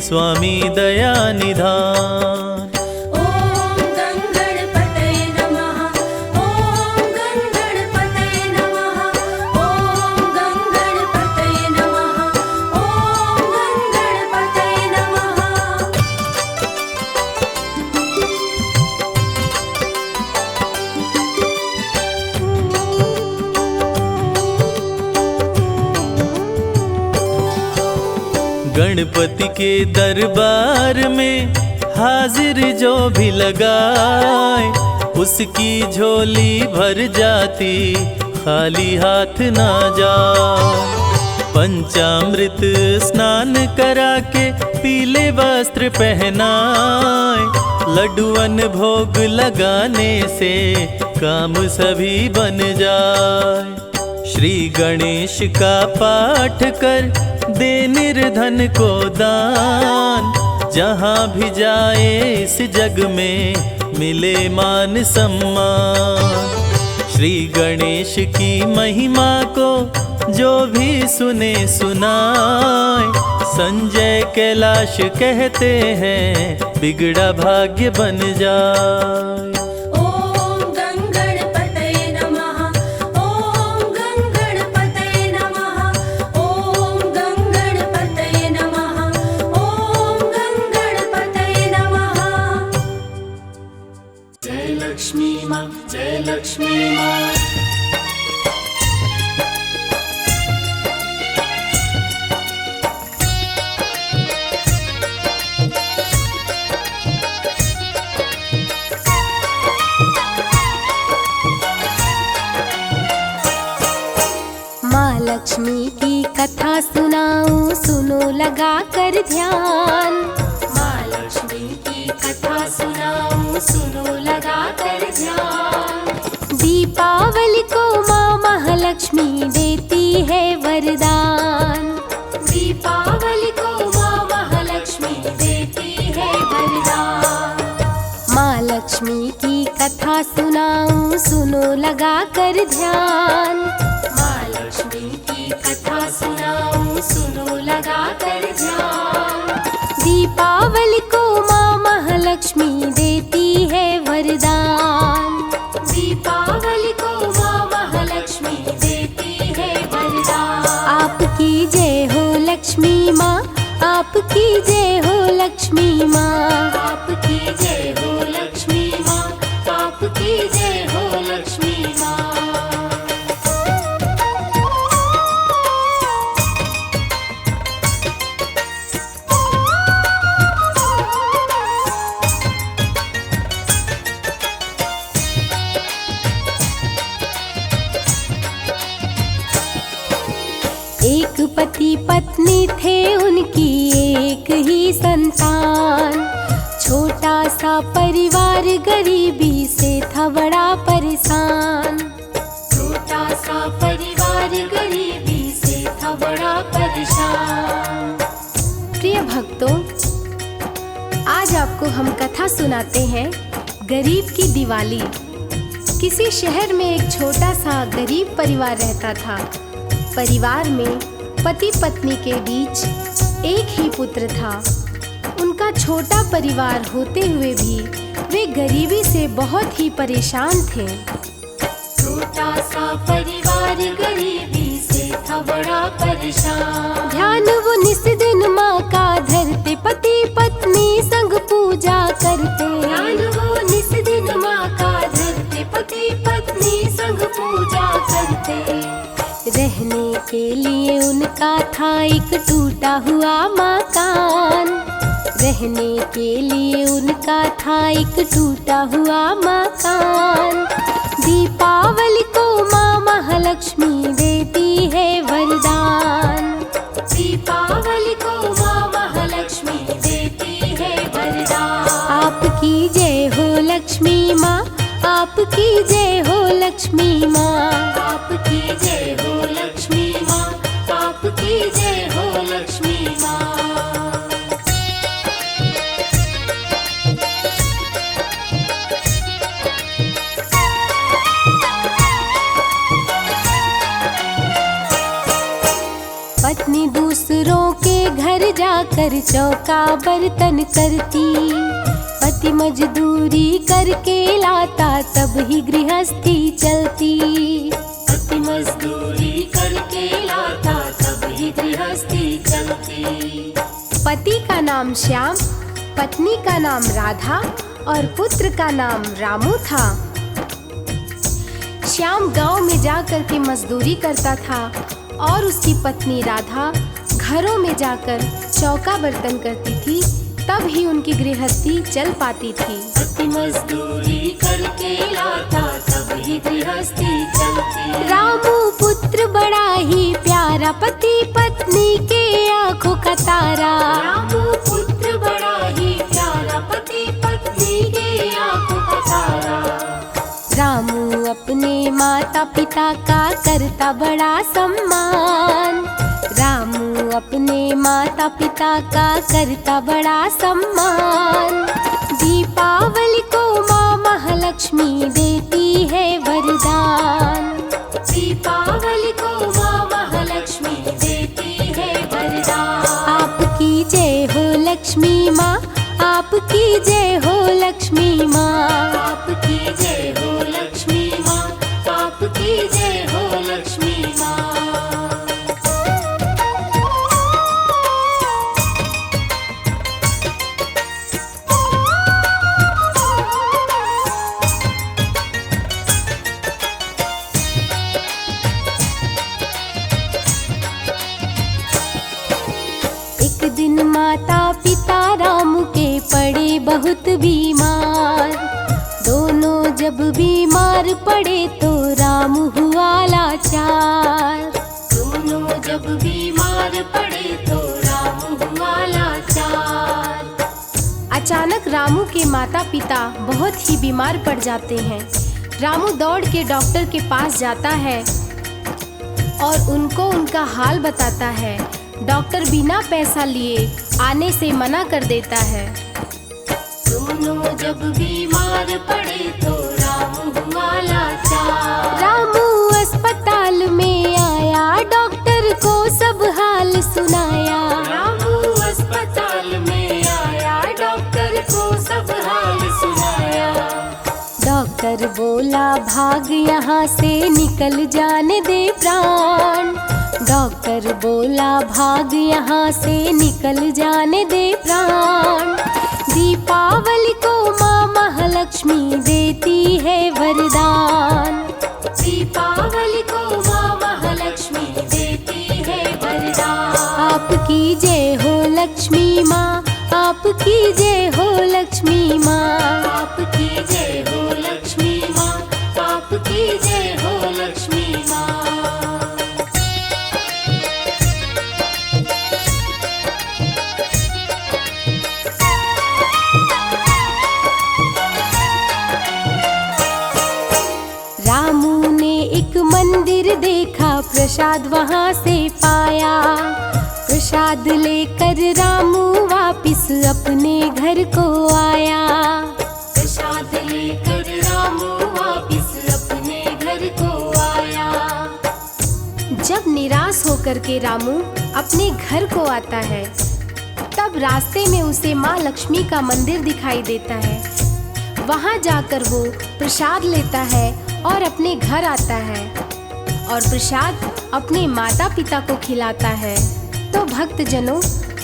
स्वामी दया निधान।
ॐ गणपतये नमः, ॐ गणपतये नमः, ॐ गणपतये नमः, ॐ गणपतये नमः।
गणपति के दरबार में हाजिर जो भी लगाए, उसकी झोली भर जाती खाली हाथ ना जाए। पंचामृत स्नान करा के पीले वस्त्र पहनाए, लड्डुअन भोग लगाने से काम सभी बन जाए। श्री गणेश का पाठ कर दे निर्धन को दान, जहाँ भी जाए इस जग में मिले मान सम्मान। श्री गणेश की महिमा को जो भी सुने सुनाए, संजय कैलाश कहते हैं बिगड़ा भाग्य बन जाए।
ॐ गङ्गणपतये नमः, ॐ गङ्गणपतये नमः, ॐ गङ्गणपतये नमः, ॐ गङ्गणपतये नमः। जय लक्ष्मी माँ, जय लक्ष्मी माँ।
लक्ष्मी की कथा सुनाऊं, सुनो लगा कर ध्यान।
माँ लक्ष्मी की कथा सुनाऊं, सुनो लगा कर ध्यान।
दीपावली को माँ महालक्ष्मी देती है वरदान।
दीपावली को माँ महालक्ष्मी देती है वरदान।
माँ लक्ष्मी की कथा सुनाऊं, सुनो लगा कर ध्यान।
लक्ष्मी की कथा सुनाऊं, सुनो लगा कर ध्यान।
दीपावली को माँ महालक्ष्मी देती है वरदान।
दीपावली को माँ महालक्ष्मी देती है वरदान।
आपकी जय हो लक्ष्मी माँ, आपकी जय हो लक्ष्मी माँ,
आपकी जय हो लक्ष्मी माँ, आपकी जय हो लक्ष्मी माँ।
एक पति पत्नी थे उनकी एक ही संतान। छोटा सा परिवार गरीबी से था बड़ा परेशान।
छोटा सा परिवार गरीबी से था बड़ा परेशान।
प्रिय भक्तों, आज आपको हम कथा सुनाते हैं गरीब की दिवाली। किसी शहर में एक छोटा सा गरीब परिवार रहता था। परिवार में पति पत्नी के बीच एक ही पुत्र था। उनका छोटा परिवार होते हुए भी वे गरीबी से बहुत ही परेशान थे।
छोटा सा परिवार गरीबी से था बड़ा परेशान।
ध्यान वो निस दिन माँ का धरते, पति पत्नी संग पूजा करते।
ध्यान वो निस दिन माँ का धरते, पति पत्नी संग पूजा करते।
रहने के लिए उनका था एक टूटा हुआ मकान। रहने के लिए उनका था एक टूटा हुआ मकान। दीपावली को माँ महालक्ष्मी देती है वरदान।
दीपावली को माँ महालक्ष्मी देती है वरदान।
आपकी जय हो लक्ष्मी माँ, आपकी जय हो लक्ष्मी माँ,
आपकी जय हो लक्ष्मी माँ, आपकी जय हो लक्ष्मी माँ।
पत्नी दूसरों के घर जाकर चौका बर्तन करती। पति मजदूरी करके लाता तब ही गृहस्थी चलती।
पति मजदूरी करके लाता तब ही गृहस्थी चलती।
पति का नाम श्याम, पत्नी का नाम राधा और पुत्र का नाम रामू था। श्याम गांव में जाकर के मजदूरी करता था और उसकी पत्नी राधा घरों में जाकर चौका बर्तन करती थी
तब ही उनकी गृहस्थी चल पाती थी।
अति मजदूरी करके लाता तब ही गृहस्थी चलती।
रामू पुत्र बड़ा ही प्यारा, पति पत्नी के आंखों का तारा।
रामू पुत्र बड़ा ही प्यारा, पति पत्नी के आंखों का तारा।
रामू अपने माता पिता का करता बड़ा सम्मान। रामू अपने माता पिता का करता बड़ा सम्मान। दीपावली को माँ महालक्ष्मी देती है वरदान।
दीपावली को माँ महालक्ष्मी देती है वरदान।
आपकी जय हो लक्ष्मी माँ, आपकी जय हो लक्ष्मी माँ।
आपकी जय हो लक्ष्मी माँ, आपकी जय हो लक्ष्मी माँ।
एक दिन माता पिता रामू के पड़े बहुत बीमार। दोनों जब बीमार पड़े तो रामू हुआ लाचार।
दोनों जब बीमार पड़े तो रामू हुआ लाचार।
अचानक रामू के माता पिता बहुत ही बीमार पड़ जाते हैं। रामू दौड़ के डॉक्टर के पास जाता है और उनको उनका हाल बताता है। डॉक्टर बिना पैसा लिए आने से मना कर देता है।
दोनों जब बीमार पड़े तो रामू हुआ लाचार।
रामू अस्पताल में आया, डॉक्टर को सब हाल सुनाया।
रामू अस्पताल में आया, डॉक्टर को सब हाल सुनाया।
डॉक्टर बोला भाग यहाँ से निकल जाने दे प्राण। डॉक्टर बोला भाग यहाँ से निकल जाने दे प्राण। दीपावली को माँ महालक्ष्मी देती है वरदान।
दीपावली को माँ महालक्ष्मी देती है वरदान।
आपकी जय हो लक्ष्मी माँ, आपकी जय हो लक्ष्मी माँ।
आपकी जय हो लक्ष्मी माँ, आपकी जय हो लक्ष्मी माँ।
रामू ने एक मंदिर देखा, प्रसाद वहाँ से पाया। प्रसाद लेकर रामू वापिस अपने घर को आया।
प्रसाद लेकर रामू वापिस अपने घर को आया।
जब निराश होकर के रामू अपने घर को आता है, तब रास्ते में उसे माँ लक्ष्मी का मंदिर दिखाई देता है। वहाँ जाकर वो प्रसाद लेता है और अपने घर आता है और प्रसाद अपने माता पिता को खिलाता है। तो भक्तजनों,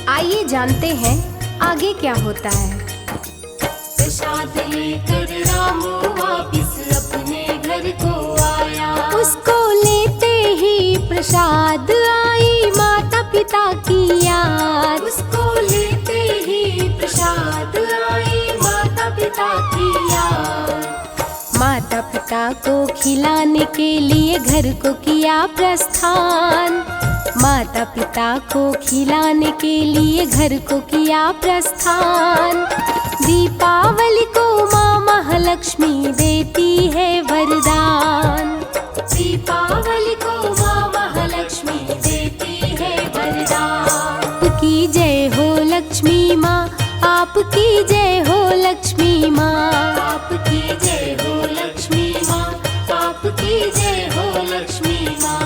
आइए जानते हैं आगे क्या होता है।
प्रसाद लेकर रामू वापिस अपने घर को आया।
उसको लेते ही प्रसाद आई माता पिता की याद।
उसको लेते ही प्रसाद आई माता पिता की याद।
माता पिता को खिलाने के लिए घर को किया प्रस्थान। माता पिता को खिलाने के लिए घर को किया प्रस्थान। दीपावली को माँ महालक्ष्मी देती है वरदान।
दीपावली को माँ महालक्ष्मी देती है वरदान।
आपकी जय हो लक्ष्मी माँ, आपकी जय हो लक्ष्मी माँ।
आपकी जय हो लक्ष्मी माँ, आपकी जय हो लक्ष्मी माँ।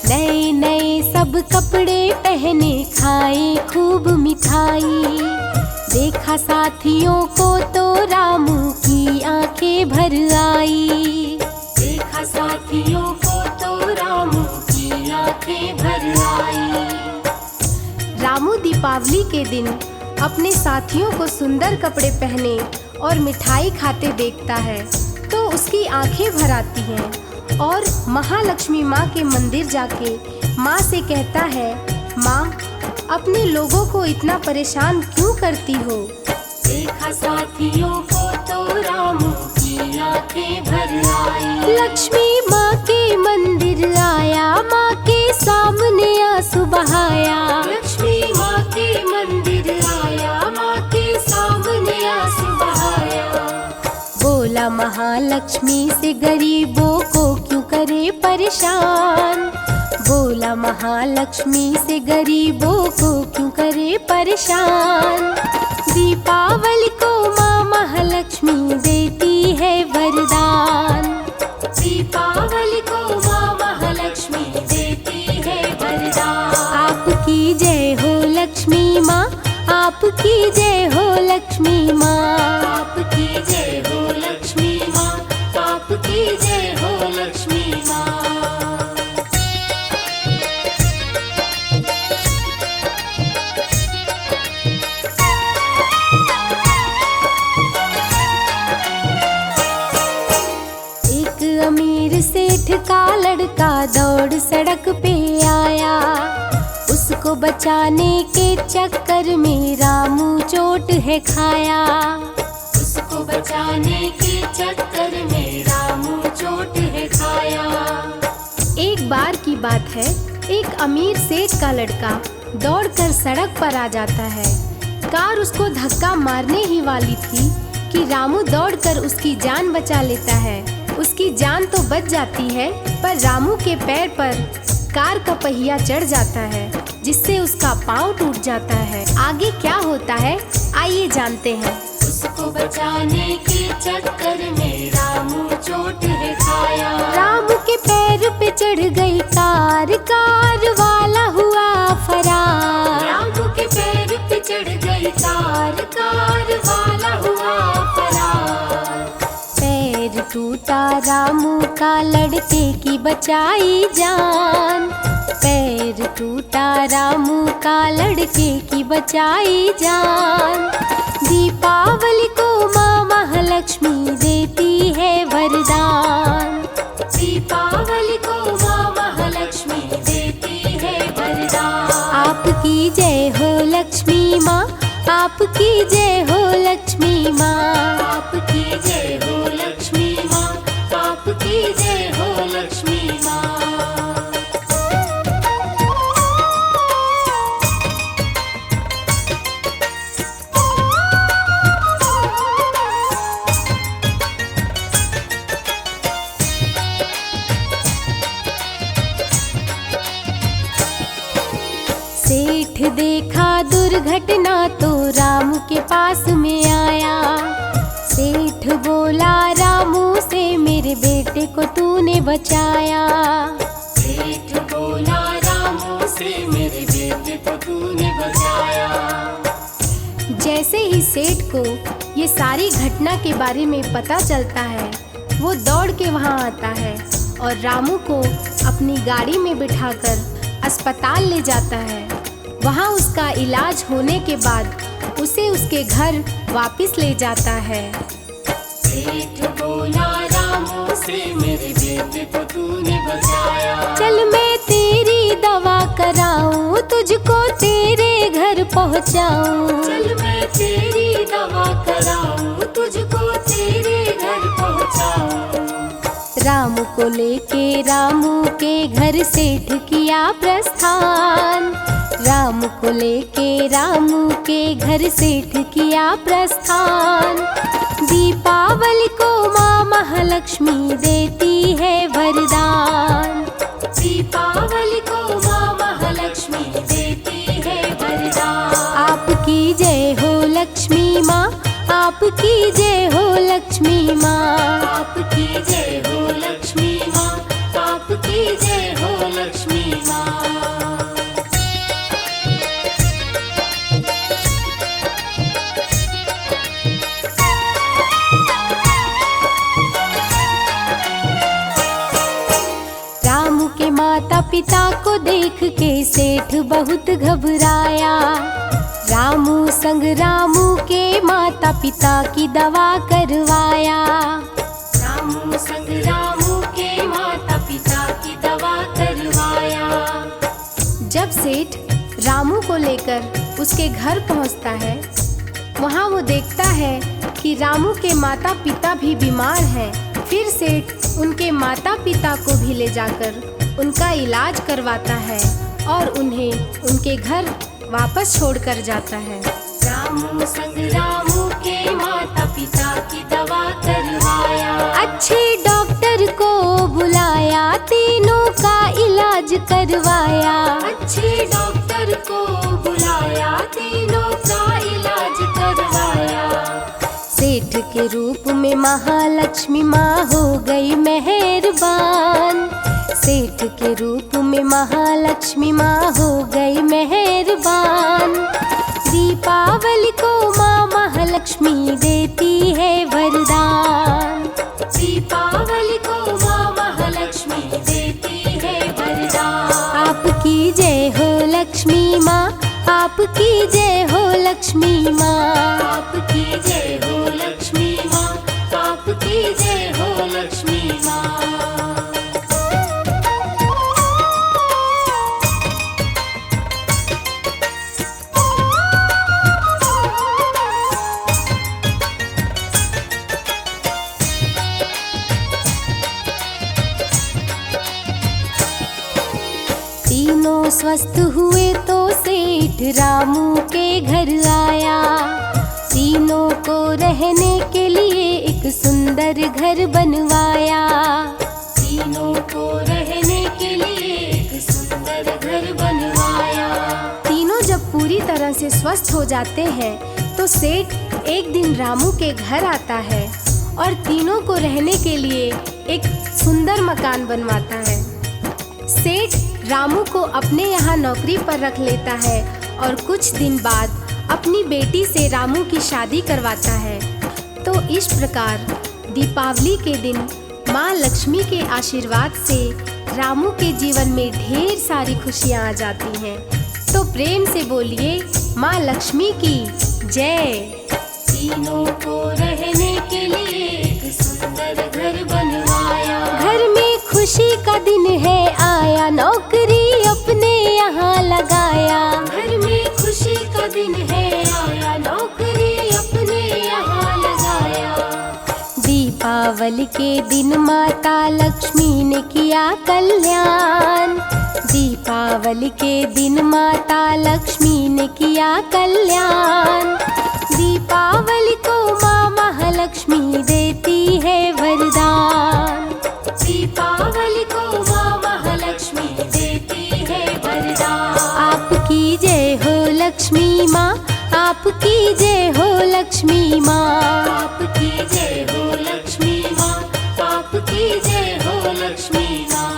नए नए सब कपड़े पहने, खाए खूब मिठाई। देखा साथियों को तो रामू की आंखें भर आई।
देखा साथियों को तो रामू की आंखें भर आई।
दीपावली के दिन अपने साथियों को सुंदर कपड़े पहने और मिठाई खाते देखता है तो उसकी आंखें भर आती हैं और महालक्ष्मी माँ के मंदिर जाके माँ से कहता है, माँ अपने लोगों को इतना परेशान क्यों करती हो?
देखा साथियों को तो रामू की आंखें भर आई।
लक्ष्मी माँ के मंदिर आया, माँ के सामने आंसू बहाया।
लक्ष्मी माँ के मंदिर आया, माँ के सामने आंसू बहाया।
बोला महालक्ष्मी से गरीबों को क्यों करे परेशान? बोला महालक्ष्मी से गरीबों को क्यों करे परेशान? दीपावली को माँ महालक्ष्मी देती है वरदान।
दीपावली को माँ महालक्ष्मी देती है वरदान।
आपकी जय हो लक्ष्मी माँ, आपकी जय हो लक्ष्मी माँ।
आपकी जय हो लक्ष्मी माँ, आपकी जय हो लक्ष्मी माँ।
अमीर सेठ का लड़का दौड़ सड़क पे आया, उसको बचाने के चक्कर में रामू चोट है खाया।
उसको बचाने के चक्कर में रामू चोट है खाया।
एक बार की बात है, एक अमीर सेठ का लड़का दौड़कर सड़क पर आ जाता है। कार उसको धक्का मारने ही वाली थी कि रामू दौड़कर उसकी जान बचा लेता है। उसकी जान तो बच जाती है पर रामू के पैर पर कार का पहिया चढ़ जाता है जिससे उसका पाँव टूट जाता है। आगे क्या होता है आइए जानते हैं।
उसको बचाने के चक्कर में रामू चोट है खाया।
रामू के पैर पे चढ़ गई कार, कार वाला हुआ फरार।
रामू के पैर पे चढ़ गई कार, कार वाला हुआ फरार।
पैर टूटा रामू का, लड़के की बचाई जान। पैर टूटा रामू का, लड़के की बचाई जान। दीपावली को माँ महालक्ष्मी देती है वरदान।
दीपावली को माँ महालक्ष्मी देती है वरदान।
आपकी जय हो लक्ष्मी माँ, आपकी जय हो लक्ष्मी माँ।
आपकी जय हो लक्ष्मी माँ, आपकी जय हो लक्ष्मी माँ।
सेठ देखा दुर्घटना तो रामू के पास में आया। सेठ बोला रामू से, मेरे बेटे को तूने बचाया।
सेठ बोला रामू से, मेरे बेटे को तूने बचाया।
जैसे ही सेठ को ये सारी घटना के बारे में पता चलता है, वो दौड़ के वहाँ आता है और रामू को अपनी गाड़ी में बिठाकर अस्पताल ले जाता है। वहाँ उसका इलाज होने के बाद उसे उसके घर वापस ले जाता है।
सेठ बोला रामू से, मेरे बेटे को तूने बचाया।
चल मैं तेरी दवा कराऊं, तुझको तेरे घर पहुँचाऊं।
चल मैं तेरी दवा कराऊं, तुझको तेरे घर पहुँचाऊं।
रामू को लेके रामू के घर सेठ किया प्रस्थान। रामू को लेके रामू के घर सेठ किया प्रस्थान। दीपावली को माँ महालक्ष्मी देती है वरदान।
दीपावली को माँ महालक्ष्मी देती है वरदान।
आपकी जय हो लक्ष्मी माँ, आपकी जय हो लक्ष्मी माँ।
आपकी जय हो लक्ष्मी माँ, आपकी जय हो लक्ष्मी माँ।
रामू के माता पिता को देख के सेठ बहुत घबराया। रामू संग रामू के माता पिता की दवा करवाया। रामू संग रामू के माता पिता की दवा करवाया। जब सेठ रामू को लेकर उसके घर पहुंचता है, वहां वो देखता है कि रामू के माता पिता भी बीमार हैं। फिर सेठ उनके माता पिता को भी ले जाकर उनका इलाज करवाता है और उन्हें उनके घर वापस छोड़कर जाता है। रामू संग रामू के माता पिता की दवा करवाया। अच्छे डॉक्टर को बुलाया, तीनों का इलाज करवाया। अच्छे डॉक्टर को बुलाया, तीनों का इलाज करवाया। सेठ के रूप में महालक्ष्मी माँ हो गई मेहरबान। सेठ के रूप में महालक्ष्मी माँ हो गई मेहरबान। दीपावली को माँ महालक्ष्मी देती है वरदान। दीपावली को माँ महालक्ष्मी देती है वरदान। आपकी जय हो लक्ष्मी माँ, आपकी जय हो लक्ष्मी माँ। आपकी जय हो लक्ष्मी माँ, आपकी जय हो लक्ष्मी माँ। तीनों स्वस्थ हुए तो सेठ रामू के घर आया। तीनों को रहने के लिए एक सुंदर घर बनवाया। तीनों को रहने के लिए एक सुंदर घर बनवाया। तीनों जब पूरी तरह से स्वस्थ हो जाते हैं तो सेठ एक दिन रामू के घर आता है और तीनों को रहने के लिए एक सुंदर मकान बनवाता है। सेठ रामू को अपने यहाँ नौकरी पर रख लेता है और कुछ दिन बाद अपनी बेटी से रामू की शादी करवाता है। तो इस प्रकार दीपावली के दिन माँ लक्ष्मी के आशीर्वाद से रामू के जीवन में ढेर सारी खुशियाँ आ जाती हैं। तो प्रेम से बोलिए माँ लक्ष्मी की जय। तीनों को रहने के लिए एक सुंदर घर बनवाया। घर में खुशी का दिन है आया, नौकरी अपने यहाँ लगाया। घर में खुशी का दिन है आया, नौकरी अपने यहाँ लगाया। दीपावली के दिन माता लक्ष्मी ने किया कल्याण। दीपावली के दिन माता लक्ष्मी ने किया कल्याण। दीपावली को माँ महालक्ष्मी देती है वरदान। दीपावली को माँ महालक्ष्मी देती है वरदान। आपकी जय हो लक्ष्मी माँ, आपकी जय हो लक्ष्मी माँ। आपकी जय हो लक्ष्मी माँ, आपकी जय हो लक्ष्मी माँ।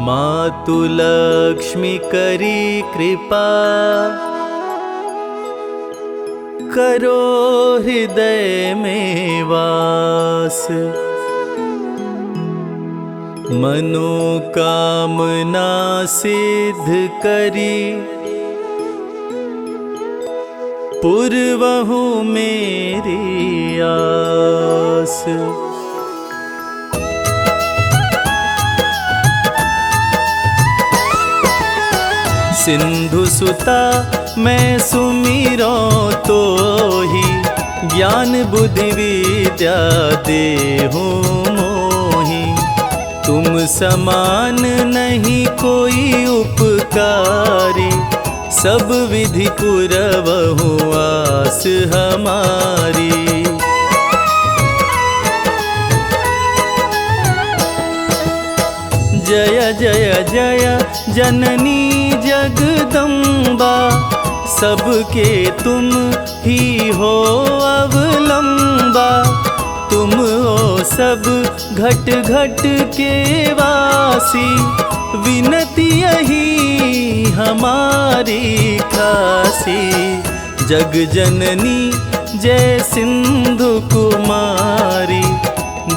मातु लक्ष्मी करी कृपा, करो हृदय में वास। मनोकामना सिद्ध करी, पूर्वहु मेरी आस। सिंधु सुता मैं सुमिरो तो ही, ज्ञान बुद्धि विद्या देहु मोहि। तुम समान नहीं कोई उपकारी, सब विधि पुरवहु आस हमारी। जय जय जय जननी जगदम्बा, सबके तुम ही हो अवलंबा। तुम हो सब घट घट के वासी, विनती यही हमारी खासी। जग जननी जय सिंधु कुमारी,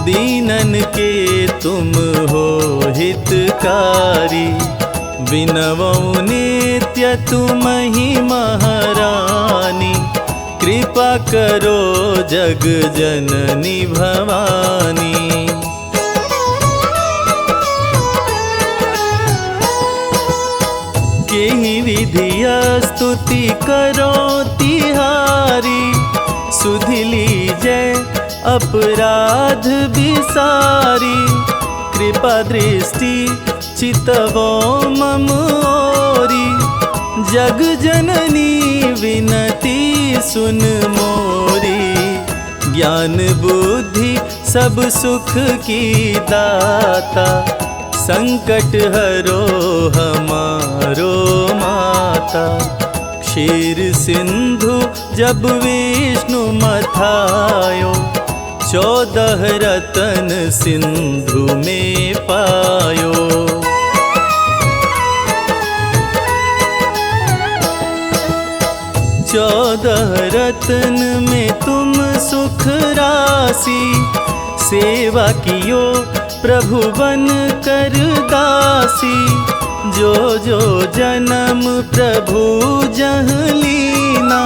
दीनन के तुम हो हितकारी। विनवौ नित्य तुमहि महारानी, कृपा करो जग जननी भवानी। केहि विधिय स्तुति करो तिहारी, सुधि लीजै अपराध बिसारी। कृपा दृष्टि चितवो मम ओरी, जग जननी विनती सुन मोरी। ज्ञान बुद्धि सब सुख की दाता, संकट हरो हमारो माता। क्षीर सिंधु जब विष्णु मथायो, 14 रतन सिंधु में पायो। 14 रतन में तुम सुख राशि, सेवा कियो प्रभु बन कर दासी। जो जो जन्म प्रभु जह लीना,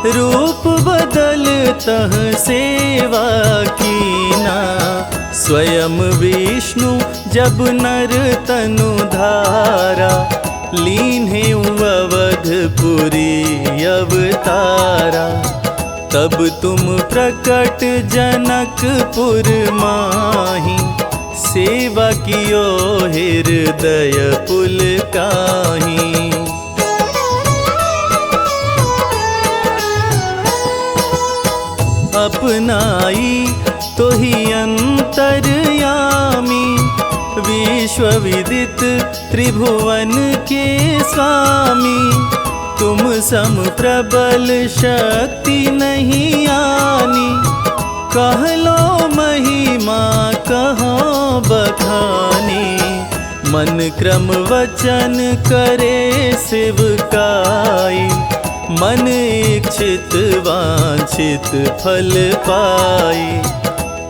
रूप बदल तह सेवा कीना। स्वयं विष्णु जब नर तनु धारा, लीन्हे अवधपुरी अवतारा। तब तुम प्रकट जनकपुर माही, सेवा कियो हृदय पुलकाही। अपनाई तो ही अंतर्यामी, विश्व विदित त्रिभुवन के स्वामी। तुम सम प्रबल शक्ति नहीं आनी, कह लो महिमा कहो बखानी। मन क्रम वचन करे सेवकाई, मन इच्छित वांछित फल पाई।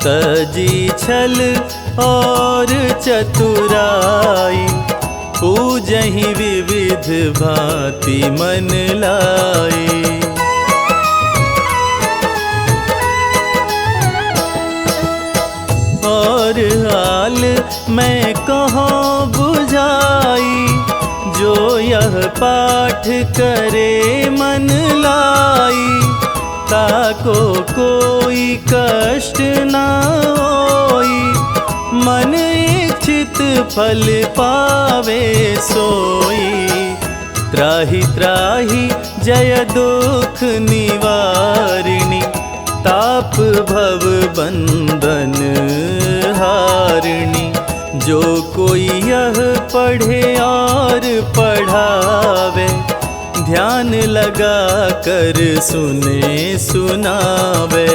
तजी छल और चतुराई, पूजहि विविध भांति मन लाई। और हाल मैं कहाँ बुझाई, जो यह पाठ करे मन लाई। ताको कोई कष्ट ना होई, मन इच्छित फल पावे सोई। त्राहि त्राहि जय दुख निवारिणी, ताप भव बंधन हारिणी। जो कोई यह पढ़े और पढ़ावे, ध्यान लगा कर सुने सुनावे।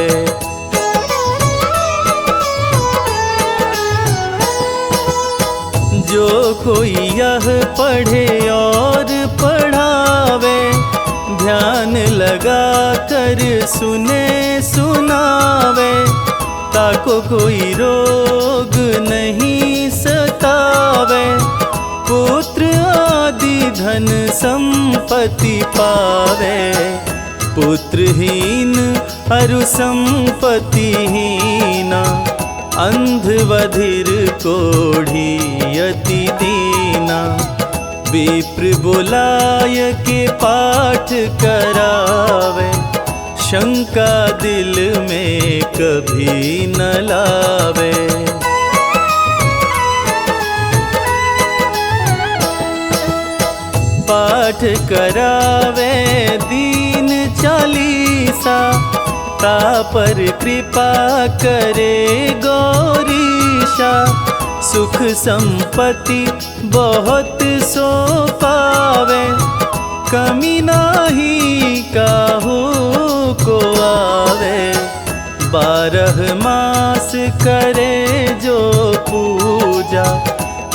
जो कोई यह पढ़े और पढ़ावे, ध्यान लगा कर सुने सुनावे। ताको कोई रोग नहीं सतावे, पुत्र आदि धन संपत्ति पावे। पुत्रहीन अरु संपत्तिहीना, अंध बधिर कोढ़ी अति दीना। विप्र बुलाय के पाठ करावे, शंका दिल में कभी न लावे। पाठ करावे दीन चालीसा, तापर कृपा करे गौरीशा। सुख संपत्ति बहुत सो पावे, कमी नाही काहू को आवे। 12 मास करे जो पूजा,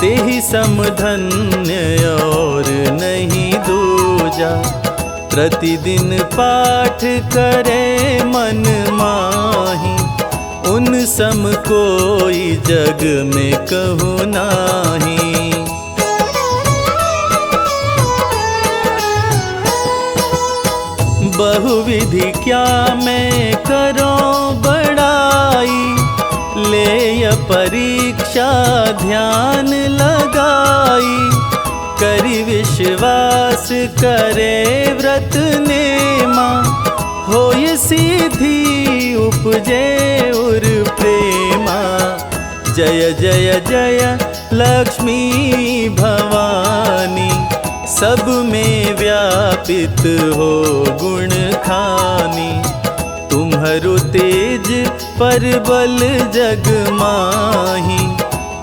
तेहि समधन्य और नहीं दूजा। प्रतिदिन पाठ करे मन माही, उन सम कोई जग में कहूँ नाही। बहुविधि क्या मैं करूं बड़ाई, ले परीक्षा ध्यान लगाई। करी विश्वास करे व्रत नेमा, होय सिद्धि उपजे उर प्रेमा। जय जय जय लक्ष्मी भवानी, सब में व्यापित हो गुण खानी। तुम्हारो तेज परबल जग माही,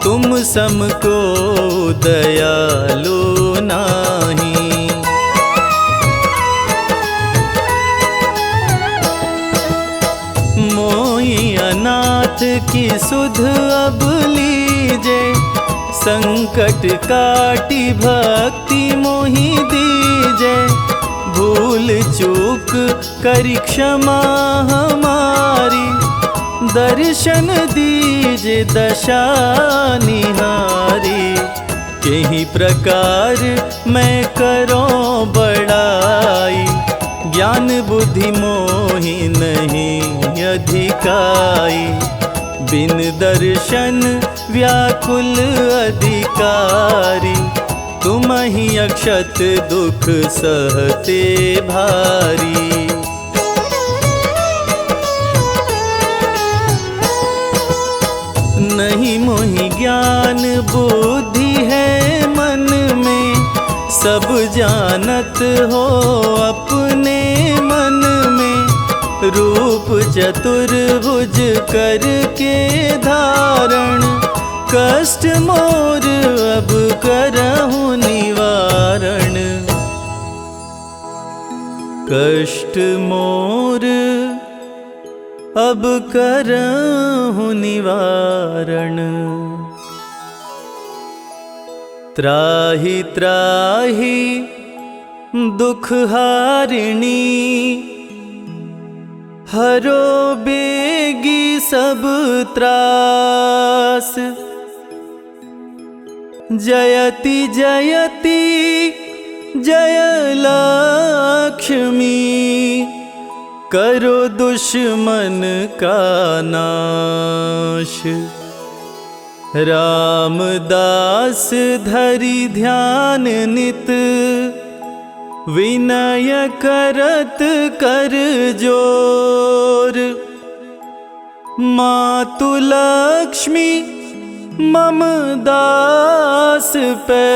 तुम समको दयालु नाही। मोहि अनाथ की सुध अब लीजे, संकट काटी भक्ति मोहि दीजे। भूल चूक करी क्षमा हमारी, दर्शन दीजे दशा निहारी। यही प्रकार मैं करूं बड़ाई, ज्ञान बुद्धि मोहि नहीं अधिकाई। बिन दर्शन व्याकुल अधिकारी, तुम ही अक्षत दुख सहते भारी। नहीं मोहि ज्ञान बुद्धि है मन में, सब जानत हो अपने मन में। रूप चतुर्भुज करके धारण, कष्ट मोर अब करहु निवारण। कष्ट मोर अब करहु निवारण। त्राहि त्राहि दुख हारिणी, हरो बेगी सब त्रास। जयति जयति जय लक्ष्मी, करो दुश्मन का नाश। रामदास धरि ध्यान नित, विनय करत कर जोर। मातु लक्ष्मी मम दास पे,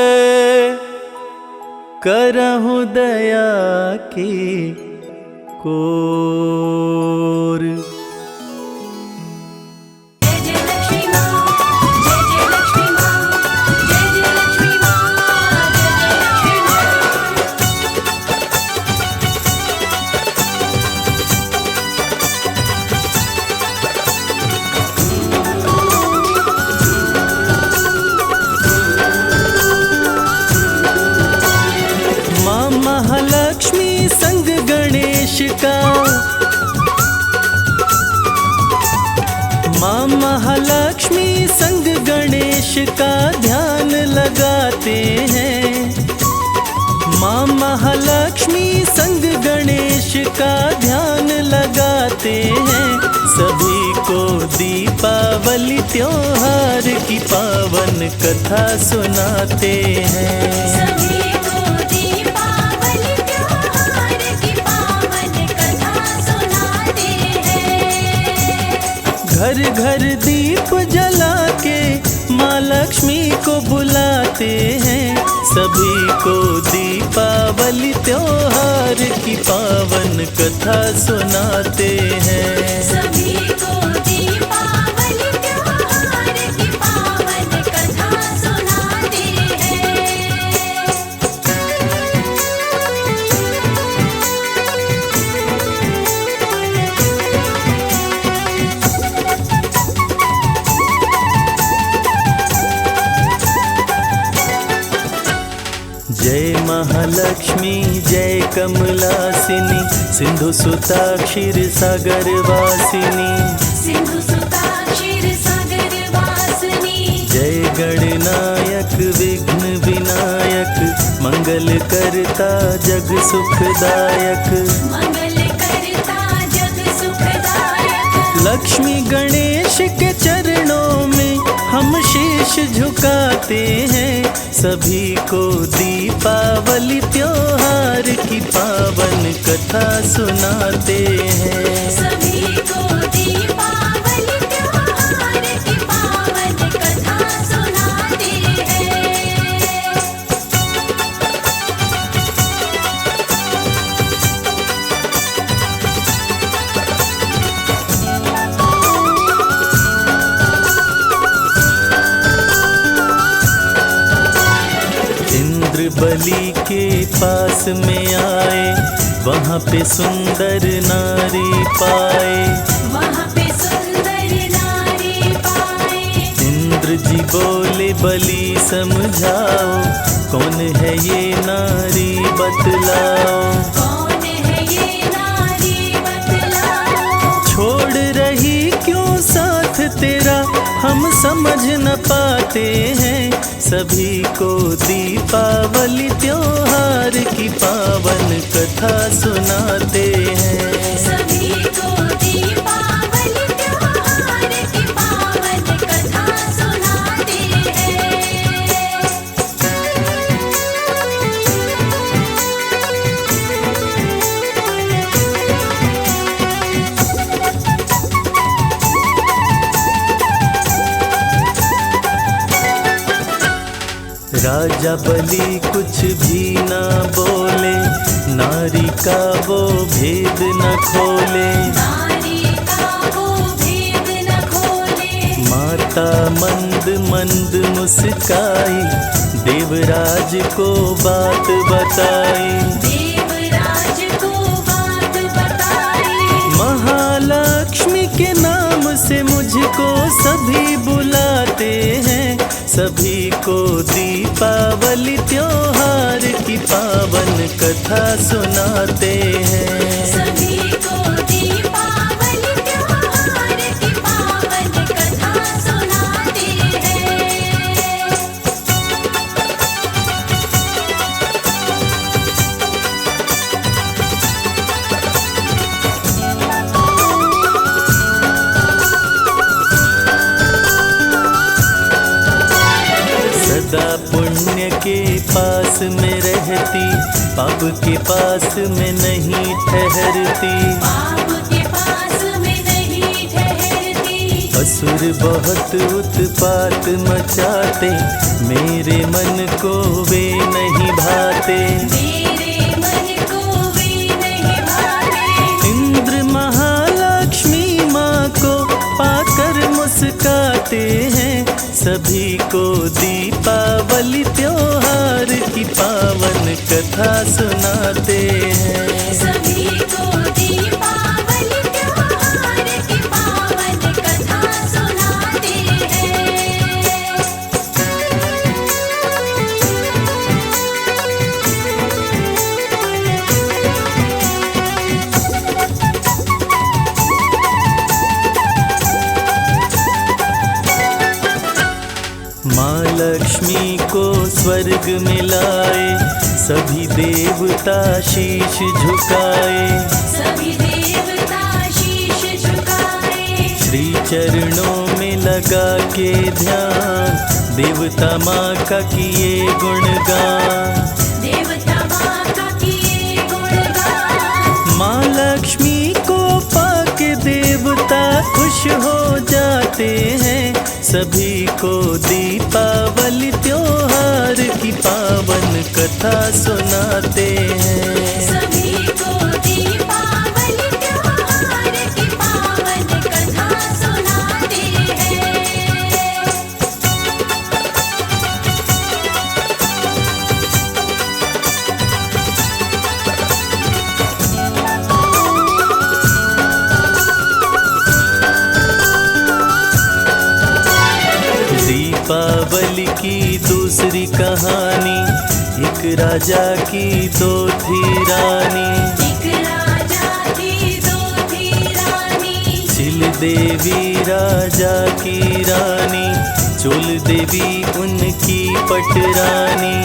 करहु दया की कोर।
जय जय लक्ष्मी माँ, जय जय लक्ष्मी माँ, जय जय लक्ष्मी माँ, जय जय लक्ष्मी माँ।
माँ महालक्ष्मी संग गणेश का, माँ महालक्ष्मी संग गणेश का ध्यान लगाते हैं। माँ महालक्ष्मी संग गणेश का ध्यान लगाते हैं। सभी को दीपावली त्योहार की पावन कथा सुनाते हैं।
सभी को दीपावली त्योहार की पावन कथा सुनाते हैं।
घर घर दीप जला के माँ लक्ष्मी को बुलाते हैं। सभी को दीपावली त्योहार की पावन कथा सुनाते हैं।
सभी को दीपावली त्योहार की पावन कथा सुनाते हैं।
जय महालक्ष्मी जय कमलासिनी, सिंधु सुता क्षीर सागर वासिनी।
सिंधु सुता क्षीर सागर वासिनी।
जय गणनायक विघ्न विनायक, मंगल करता जग सुखदायक।
मंगल
लक्ष्मी गणेश के चरणों में हम शीश झुकाते हैं। सभी को दीपावली त्योहार की पावन कथा सुनाते हैं।
सभी को दीपावली त्योहार की पावन कथा सुनाते हैं।
इंद्र बलि के पास में आए, वहाँ पे सुंदर नारी पाए।
वहाँ पे सुंदर नारी पाए।
इंद्र जी बोले बलि समझाओ, कौन है ये नारी बतलाओ।
कौन है ये नारी बतलाओ।
छोड़ रही क्यों साथ तेरा, हम समझ न पाते हैं। सभी को दीपावली त्योहार की पावन कथा सुनाते हैं।
सभी को दीपावली त्योहार की पावन कथा सुनाते हैं।
राजा बलि कुछ भी ना बोले, नारी का वो भेद न खोले।
नारी का वो भेद न खोले।
माता मंद मंद मुस्काई, देवराज को बात बताई।
देवराज को बात बताई।
महालक्ष्मी के नाम से मुझको सभी बुलाते हैं। सभी को दीपावली त्योहार की पावन कथा सुनाते हैं।
सभी को दीपावली त्योहार की पावन कथा सुनाते हैं।
सदा पुण्य के पास में रहती, पाप के पास में नहीं ठहरती।
पाप के पास में नहीं ठहरती।
असुर बहुत उत्पात मचाते, मेरे मन को वे नहीं भाते।
मेरे मन को वे नहीं भाते।
इंद्र महालक्ष्मी माँ को पाकर मुस्काते हैं। सभी को दीपावली त्योहार की पावन कथा सुनाते हैं।
सभी को दीपावली त्योहार की पावन कथा सुनाते हैं।
माँ लक्ष्मी को स्वर्ग में लाए, सभी देवता शीश झुकाए।
सभी देवता शीश झुकाए।
श्री चरणों में लगा के ध्यान, देवता माँ का किए गुणगान।
देवता माँ का किए गुणगान।
माँ लक्ष्मी को पाके देवता खुश हो जाते हैं। सभी को दीपावली त्योहार की पावन कथा सुनाते हैं।
सभी को दीपावली त्योहार की पावन कथा सुनाते हैं।
दीपावली की दूसरी कहानी, एक राजा की दो थी रानी।
एक राजा की दो थी रानी।
चिल देवी राजा की रानी, चोल देवी उनकी पटरानी।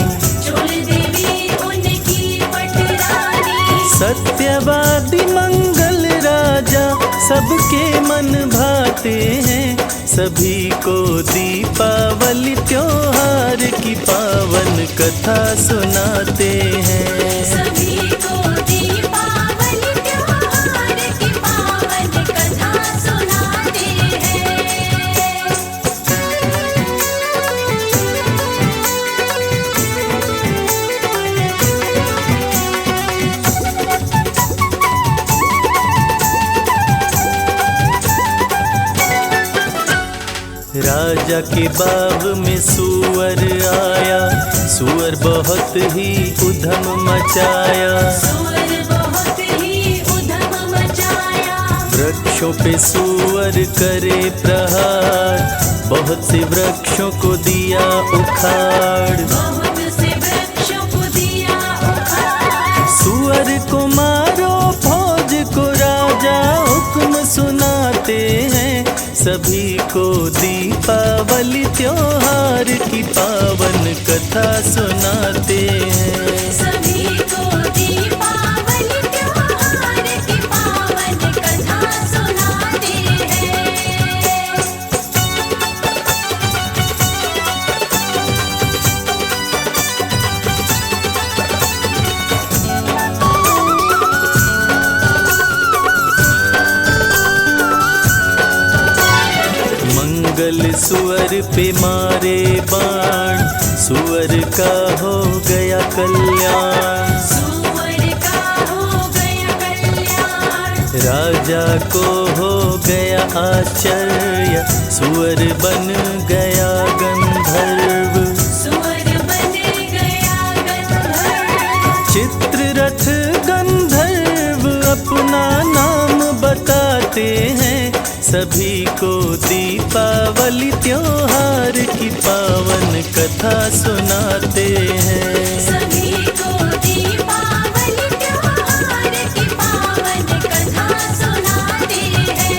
चोल देवी उनकी पटरानी।
सत्यवादी मंगल राजा सबके मन भाते हैं, सभी को दीपावली त्योहार की पावन कथा सुनाते हैं।
सभी को दीपावली त्योहार की पावन कथा सुनाते हैं।
राजा के बाग में सूअर आया, सूअर बहुत ही उधम मचाया।
सूअर बहुत ही उधम मचाया।
वृक्षों पे सूअर करे प्रहार, बहुत से वृक्षों को दिया उखाड़।
बहुत से वृक्षों को दिया उखाड़।
सूअर को मारो फौज को राजा हुक्म सुनाते हैं, सभी को दीपावली त्योहार की पावन कथा सुनाते हैं।
सभी को दीपावली त्योहार की पावन कथा सुनाते हैं।
मंगल सुअर पे मारे बाण, सुअर का हो गया कल्याण।
सूअर का हो गया कल्याण।
राजा को हो गया आश्चर्य, सुअर बन गया गंधर्व।
सूअर बन गया गंधर्व।
चित्ररथ गंधर्व अपना नाम बताते हैं, सभी को दीपावली त्योहार की पावन कथा सुनाते हैं।
सभी को दीपावली त्योहार की पावन कथा सुनाते हैं।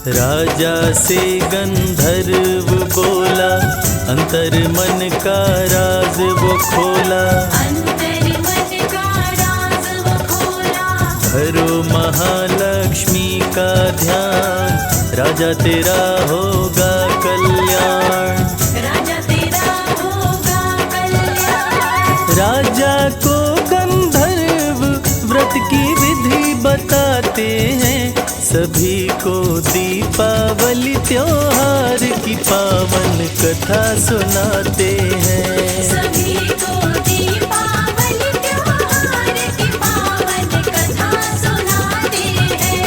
राजा से गंधर्व बोला, अंतर मन का राज वो खोला।
अंतर मन का राज वो खोला।
धरो महालक्ष्मी का ध्यान, राजा तेरा होगा कल्याण।
राजा तेरा होगा कल्याण।
राजा को गंधर्व व्रत की विधि बताते हैं, सभी को दीपावली त्योहार की पावन कथा सुनाते हैं।
सभी को दीपावली त्योहार की पावन कथा सुनाते हैं।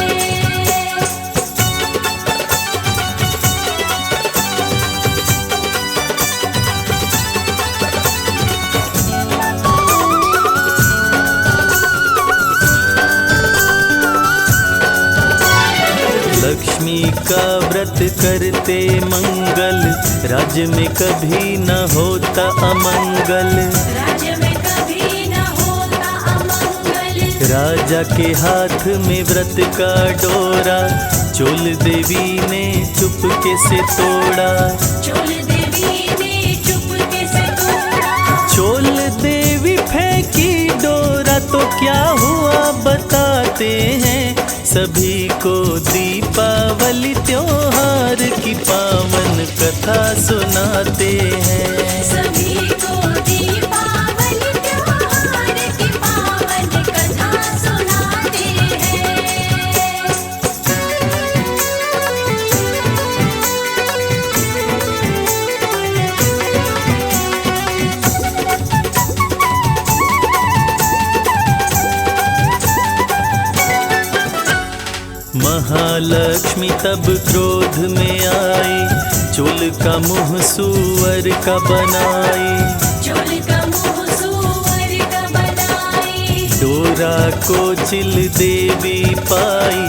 लक्ष्मी का व्रत करते मंगल, राज्य में कभी न होता अमंगल।
राज्य में कभी न होता अमंगल।
राजा के हाथ में व्रत का डोरा, चोल देवी ने चुपके से तोड़ा।
चोल देवी ने चुपके से तोड़ा।
चोल देवी फेंकी डोरा तो क्या हुआ बताते हैं, सभी को दीपावली त्योहार की पावन कथा सुनाते हैं।
सभी को दीपावली त्योहार की पावन कथा सुनाते हैं।
महालक्ष्मी तब क्रोध में आई, चोल का मुंह सूअर का बनाई।
चोल का मुंह सूअर का बनाई।
डोरा को चिल देवी पाई,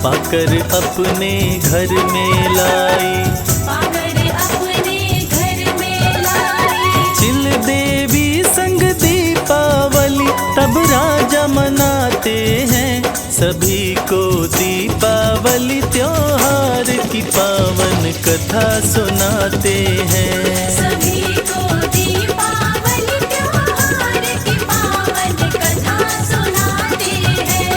पाकर अपने घर में लाई।
पाकर अपने घर में लाई।
चिल देवी संग दीपावली तब राजा मनाते हैं, सभी को दीपावली त्योहार की पावन कथा सुनाते हैं।
सभी को दीपावली त्योहार की पावन कथा सुनाते हैं।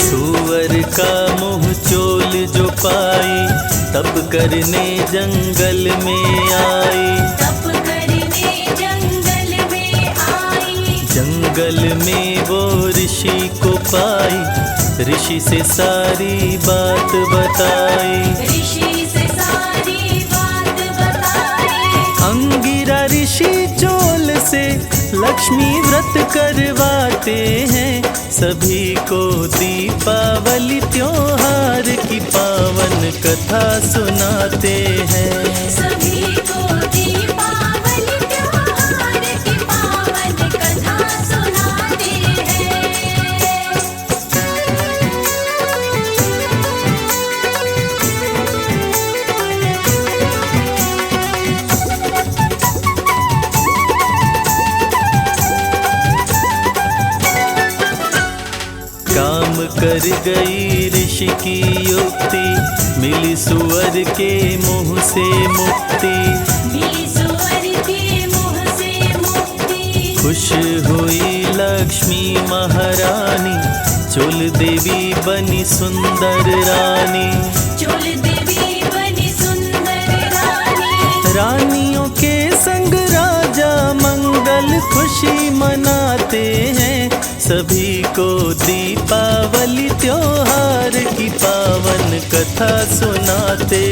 सूअर का मुँह चोल जो पाई तप करने जंगल में आई।
तप करने जंगल में आई।
जंगल में वो ऋषि को पाई, ऋषि से सारी बात बताई।
ऋषि से सारी बात बताई।
अंगिरा ऋषि चोल से लक्ष्मी व्रत करवाते हैं। सभी को दीपावली त्योहार की पावन कथा सुनाते हैं।
सभी को दीपावली त्योहार की पावन कथा सुनाते हैं।
काम कर गई ऋषि की युक्ति, मिली सुअर के मुँह से मुक्ति।
मिली सुअर के मुँह से मुक्ति।
खुश हुई लक्ष्मी महारानी, चोल देवी बनी सुंदर रानी।
चोल देवी बनी सुंदर रानी।
रानियों के संग राजा मंगल खुशी मनाते हैं। सभी को दीपावली त्योहार की पावन कथा सुनाते